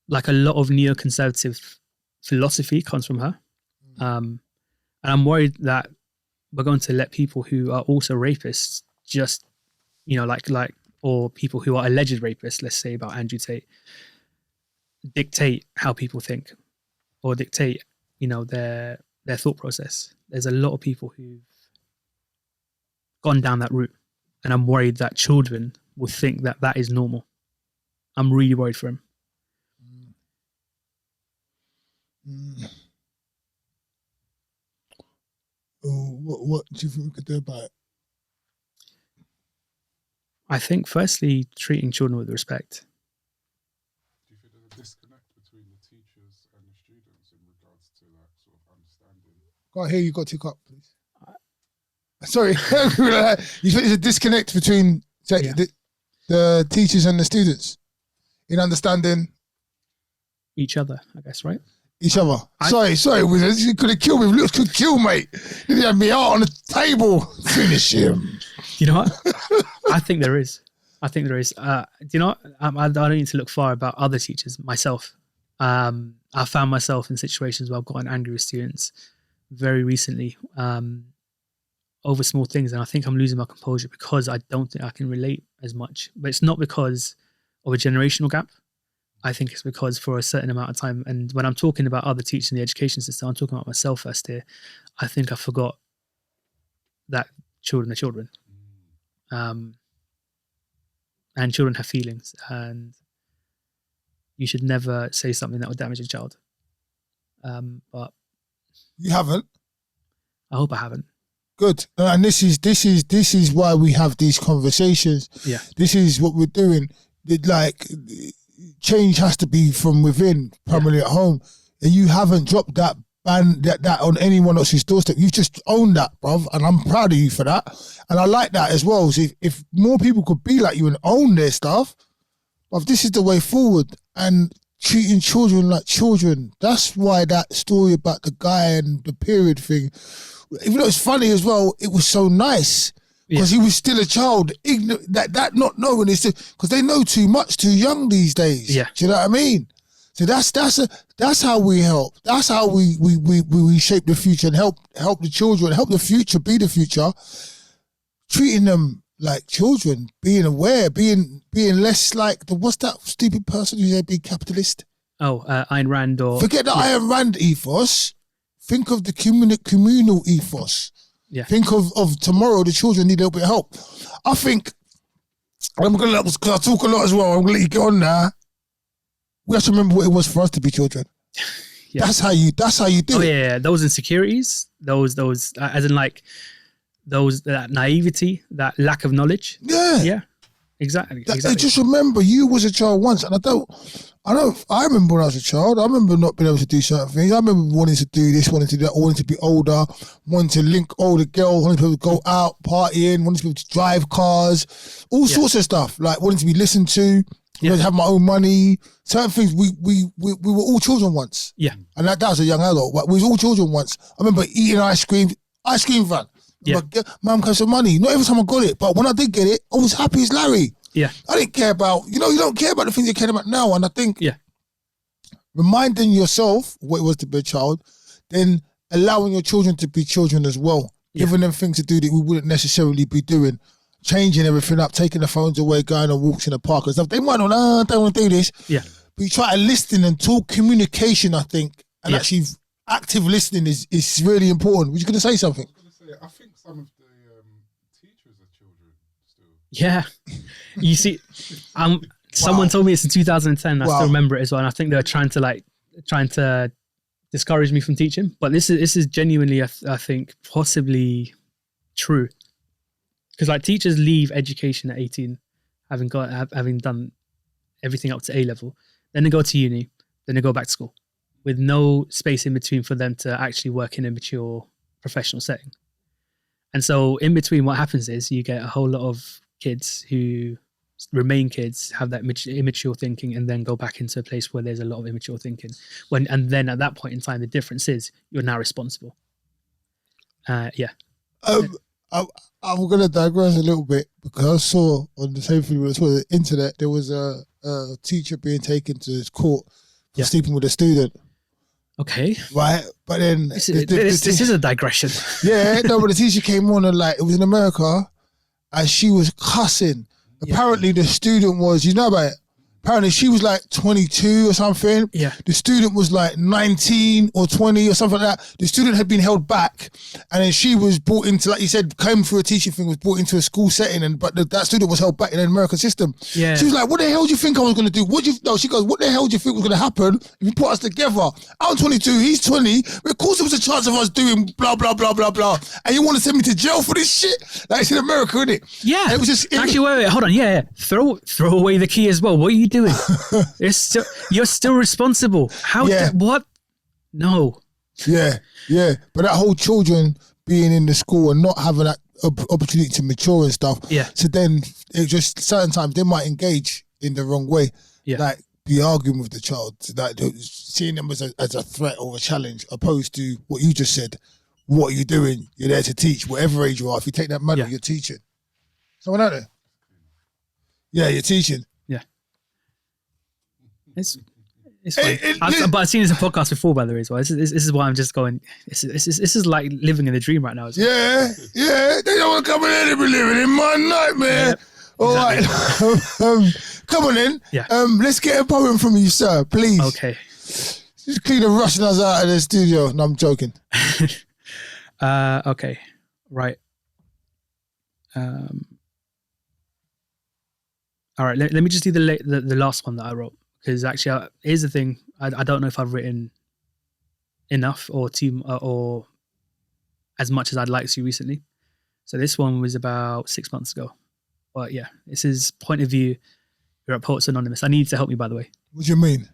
like a lot of neoconservative philosophy comes from her. And I'm worried that we're going to let people who are also rapists just, or people who are alleged rapists, let's say about Andrew Tate, dictate how people think or dictate, their thought process. There's a lot of people who've gone down that route, and I'm worried that children will think that that is normal. I'm really worried for him. What do you think we could do about it? I think, firstly, treating children with respect. Do you think there's a disconnect between the teachers and the students in regards to that sort of understanding? Can't hear you. Got to up, please. Sorry, you think there's a disconnect between the teachers and the students in understanding each other, I guess, right? Each other. Sorry, you could have killed me. Looks could kill, mate. He had me out on the table. Finish him. You know what? I think there is. Do you know what? I don't need to look far about other teachers. Myself, I found myself in situations where I've gotten angry with students very recently over small things, and I think I'm losing my composure because I don't think I can relate as much. But it's not because of a generational gap. I think it's because for a certain amount of time, and when I'm talking about other teachers in the education system, I'm talking about myself first here. I think I forgot that children are children. And children have feelings, and you should never say something that would damage a child. But you haven't. I hope I haven't. Good. And this is why we have these conversations. Yeah. This is what we're doing. Change has to be from within, primarily at home. And you haven't dropped that ban that on anyone else's doorstep. You've just owned that, bruv, and I'm proud of you for that. And I like that as well. So if more people could be like you and own their stuff, bruv, this is the way forward. And treating children like children. That's why that story about the guy and the period thing, even though it's funny as well, it was so nice. Because he was still a child, ignorant, that not knowing is because they know too much, too young these days. Yeah. Do you know what I mean? So that's how we help. That's how we shape the future and help the children, help the future be the future. Treating them like children, being aware, being less like what's that stupid person who said be capitalist? Oh, Ayn Rand or forget the Ayn Rand ethos. Think of the communal ethos. Yeah. Think of tomorrow, the children need a little bit of help. I think, I'm going to, because I talk a lot as well, I'm going to let you get on now. We have to remember what it was for us to be children. Yeah. That's how you do it. Yeah. Those insecurities, those, as in like, that naivety, that lack of knowledge. Yeah. Yeah. Exactly. Just remember, you was a child once, and I remember when I was a child, I remember not being able to do certain things. I remember wanting to do this, wanting to do that, wanting to be older, wanting to link older girls, wanting to be able to go out, partying, wanting to be able to drive cars, all sorts of stuff, like wanting to be listened to, wanting to have my own money, certain things. We were all children once. Yeah. And that was a young adult, but we was all children once. I remember eating ice cream van. Yeah. Mum comes some money. Not every time I got it, but when I did get it, I was happy as Larry. Yeah. I didn't care about, you don't care about the things you care about now. And I think reminding yourself what it was to be a child, then allowing your children to be children as well, giving them things to do that we wouldn't necessarily be doing, changing everything up, taking the phones away, going on walks in the park and stuff. They might not, I don't want to do this. Yeah. But you try to listen and talk, communication, I think, and actually active listening is really important. Were you going to say something? I think some of the teachers are children still. Yeah. You see, someone told me it's in 2010. I still remember it as well. And I think they were trying to discourage me from teaching. But this is genuinely, I think, possibly true. Because like teachers leave education at 18, having done everything up to A level. Then they go to uni. Then they go back to school with no space in between for them to actually work in a mature professional setting. And so in between, what happens is you get a whole lot of kids who remain kids, have that immature thinking, and then go back into a place where there's a lot of immature thinking. And then at that point in time, the difference is you're now responsible. I'm going to digress a little bit because I saw on the same thing on the internet, there was a teacher being taken to his court for sleeping with a student. Okay. Right. But then this is a digression. Yeah, no, but the teacher came on and it was in America and she was cussing. Apparently the student was, you know about it? Apparently she was like 22 or something. Yeah. The student was like 19 or 20 or something like that. The student had been held back and then she was brought into, like you said, came through a teaching thing, was brought into a school setting, but that student was held back in the American system. Yeah. She was like, what the hell do you think I was going to do? She goes, what the hell do you think was going to happen if you put us together? I'm 22, he's 20. Of course there was a chance of us doing blah, blah, blah, blah, blah. And you want to send me to jail for this shit? Like, it's in America, isn't it? Yeah. It was just... Actually, wait, hold on. Yeah. Throw away the key as well. What are you doing? You're still responsible. How? What? No. Yeah. But that whole children being in the school and not having that opportunity to mature and stuff. Yeah. So then it just certain times they might engage in the wrong way. Yeah. Like be arguing with the child, like seeing them as a threat or a challenge, opposed to what you just said. What are you doing? You're there to teach, whatever age you are. If you take that matter, you're teaching. Someone out there? Yeah, you're teaching. It's fine. But I've seen this in podcasts before, by the way, as well. This is why I'm just going. This is like living in a dream right now. Yeah. They don't want to come in here to be living in my nightmare. Yeah, all exactly. Right. Come on in. Yeah. Let's get a poem from you, sir, please. Okay. Just clean the rustlers out of the studio. No, I'm joking. Okay. Right. All right. Let me just do the last one that I wrote. Because actually, here's the thing: I don't know if I've written enough or as much as I'd like to recently. So this one was about 6 months ago. But yeah, this is point of view. You're at Poets Anonymous. I need you to help me, by the way. What do you mean?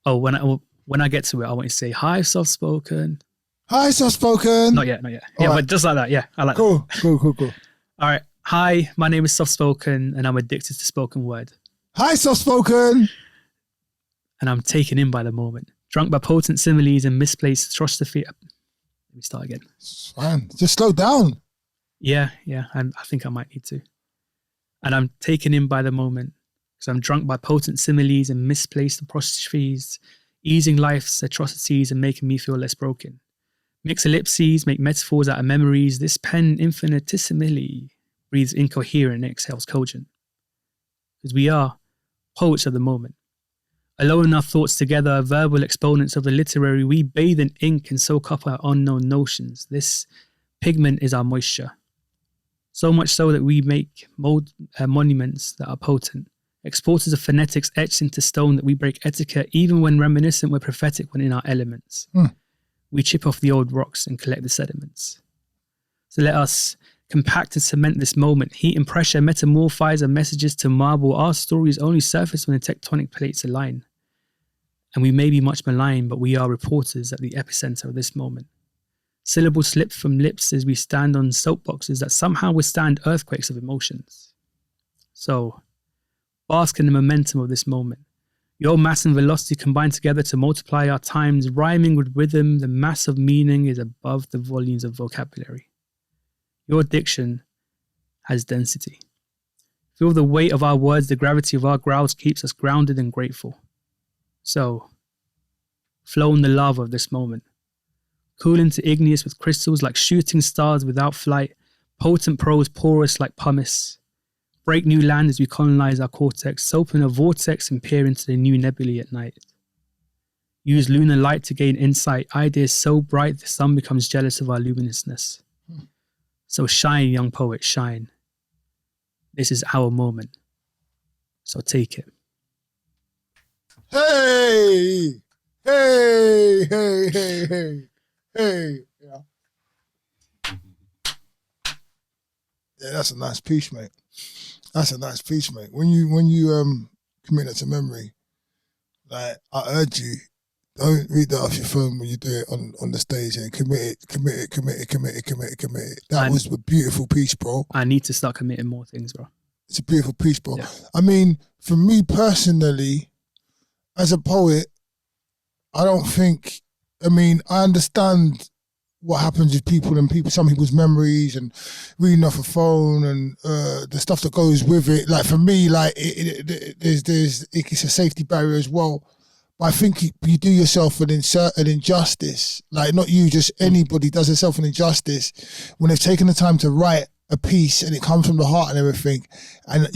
Oh, when I get to it, I want you to say hi, soft spoken. Hi, soft spoken. Not yet. Yeah, right. But just like that. Yeah, I like that. Cool. All right. Hi, my name is Soft Spoken, and I'm addicted to spoken word. Hi, soft spoken. And I'm taken in by the moment, drunk by potent similes and misplaced atrocity. Let me start again. It's fine. Just slow down. Yeah. I think I might need to. And I'm taken in by the moment, because I'm drunk by potent similes and misplaced apostrophes, easing life's atrocities and making me feel less broken. Mix ellipses, make metaphors out of memories. This pen infinitesimally breathes incoherent and exhales cogent. Because we are poets of the moment. Alone our thoughts together, verbal exponents of the literary, we bathe in ink and soak up our unknown notions. This pigment is our moisture. So much so that we make monuments that are potent. Exporters of phonetics etched into stone that we break etiquette, even when reminiscent we're prophetic when in our elements. We chip off the old rocks and collect the sediments. So let us compact and cement this moment. Heat and pressure metamorphise our messages to marble. Our stories only surface when the tectonic plates align. And we may be much maligned, but we are reporters at the epicenter of this moment. Syllables slip from lips as we stand on soapboxes that somehow withstand earthquakes of emotions. So, bask in the momentum of this moment. Your mass and velocity combine together to multiply our times, rhyming with rhythm. The mass of meaning is above the volumes of vocabulary. Your diction has density. Feel the weight of our words, the gravity of our growls keeps us grounded and grateful. So, flow in the lava of this moment. Cool into igneous with crystals like shooting stars without flight. Potent prose porous like pumice. Break new land as we colonize our cortex. Open a vortex and peer into the new nebulae at night. Use lunar light to gain insight. Ideas so bright the sun becomes jealous of our luminousness. So shine, young poet, shine. This is our moment. So take it. Hey! Hey! Hey! Hey! Hey! Hey! Yeah. Yeah, that's a nice piece, mate. That's a nice piece, mate. When you commit that to memory, like I urge you, don't read that off your phone when you do it on the stage and commit it. That was a beautiful piece, bro. I need to start committing more things, bro. It's a beautiful piece, bro. Yeah. I mean, for me personally, as a poet, I understand what happens with people and some people's memories and reading off a phone and the stuff that goes with it. Like for me, like it's a safety barrier as well. But I think you do yourself an injustice. Like not you, just anybody does themselves an injustice when they've taken the time to write a piece and it comes from the heart and everything, and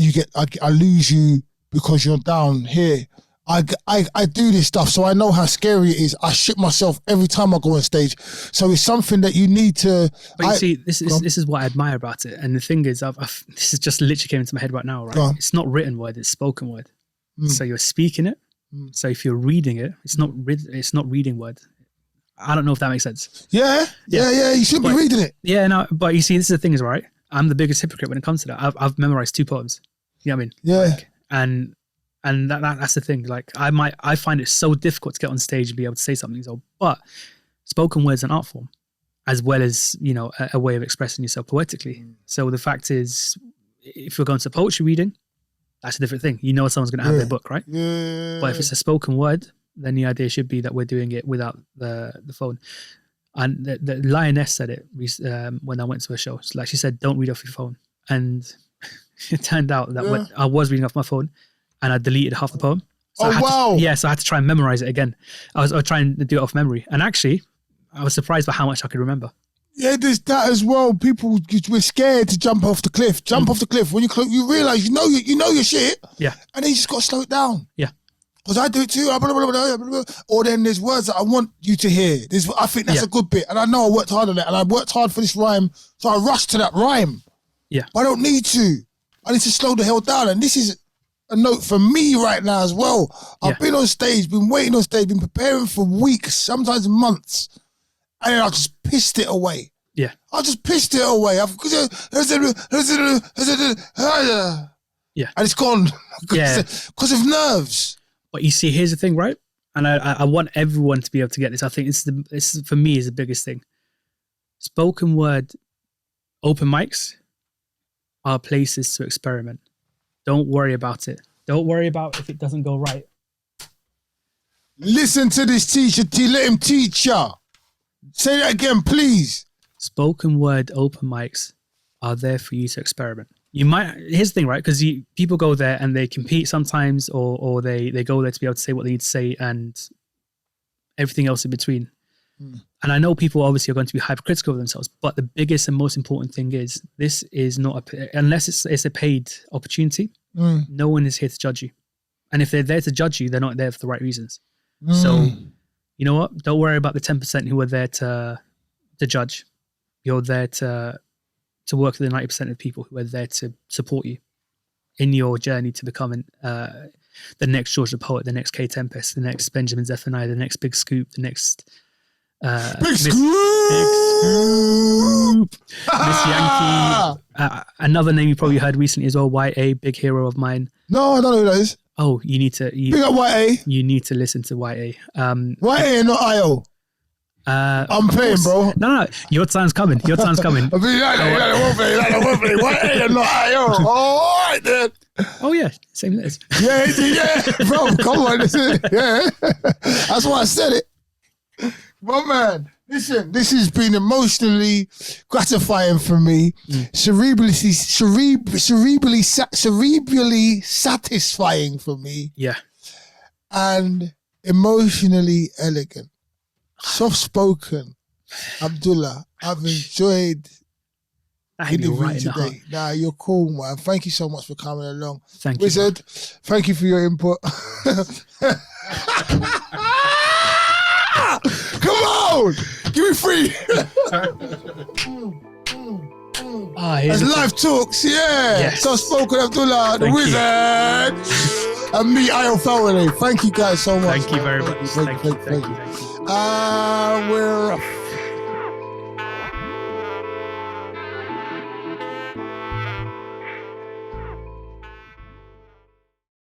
I lose you because you're down here. I do this stuff, so I know how scary it is. I shit myself every time I go on stage. So it's something that you need to... But you see, this is what I admire about it. And the thing is, this is just literally came into my head right now, right? It's not written word, it's spoken word. So you're speaking it. So if you're reading it, it's not reading word. I don't know if that makes sense. Yeah. You shouldn't be reading it. Yeah, no, but you see, this is the thing is, right? I'm the biggest hypocrite when it comes to that. I've memorized 2 poems. You know what I mean? Yeah. And that's the thing. Like I find it so difficult to get on stage and be able to say something. So, but spoken word is an art form, as well as a way of expressing yourself poetically. So the fact is, if you're going to poetry reading, that's a different thing. Someone's going to have their book, right? Yeah. But if it's a spoken word, then the idea should be that we're doing it without the phone. And the lioness said it when I went to a show. Like she said, don't read off your phone. And it turned out that when I was reading off my phone, and I deleted half the poem. So wow. So I had to try and memorize it again. I was trying to do it off memory. And actually, I was surprised by how much I could remember. Yeah, there's that as well. People were scared to jump off the cliff. Off the cliff. When you realise you know your shit. Yeah. And then you just got to slow it down. Yeah. Because I do it too. Blah, blah, blah, blah, blah. Or then there's words that I want you to hear. I think that's a good bit. And I know I worked hard on it. And I worked hard for this rhyme. So I rushed to that rhyme. Yeah. But I don't need to. I need to slow the hell down. And this is a note for me right now as well. I've been on stage, been waiting on stage, been preparing for weeks, sometimes months, and then I just pissed it away. Yeah. I just pissed it away. Yeah. And it's gone because of nerves. But you see, here's the thing, right? And I want everyone to be able to get this. I think this for me is the biggest thing. Spoken word open mics are places to experiment. Don't worry about it. Don't worry about if it doesn't go right. Listen to this teacher. Let him teach ya. Say that again, please. Spoken word open mics are there for you to experiment. Here's the thing, right? Because people go there and they compete sometimes, or they go there to be able to say what they need to say and everything else in between. And I know people obviously are going to be hypercritical of themselves, but the biggest and most important thing is this is not unless it's a paid opportunity. No one is here to judge you, and if they're there to judge you, they're not there for the right reasons. So you know what? Don't worry about the 10% who are there to judge. You're there to work with the 90% of people who are there to support you in your journey to becoming the next George the Poet, the next K Tempest, the next Benjamin Zephaniah, the next Big Scoop, the next Big Scoop. Miss Yankee. Another name you probably heard recently as well, YA, big hero of mine. No, I don't know who that is. Oh, you need to. Big up YA. You need to listen to YA. YA, not IO. I'm paying, bro. No. Your time's coming. Your time's coming. I mean, YA, not IO. All right, then. Oh, yeah. Same as. Yeah, bro. Come on. Yeah. That's why I said it. My man, listen, this has been emotionally gratifying for me, cerebrally satisfying for me, and emotionally elegant, soft-spoken. Abdulla, I've enjoyed interviewing today. Nah, you're cool, man. Thank you so much for coming along. Thank Wizard, you, thank you for your input. Come on! Give me 3. As live talks, So spoken Abdulla, the Wizard, and me, Fawole. Thank you guys so much. Thank you very much. Thank you. We're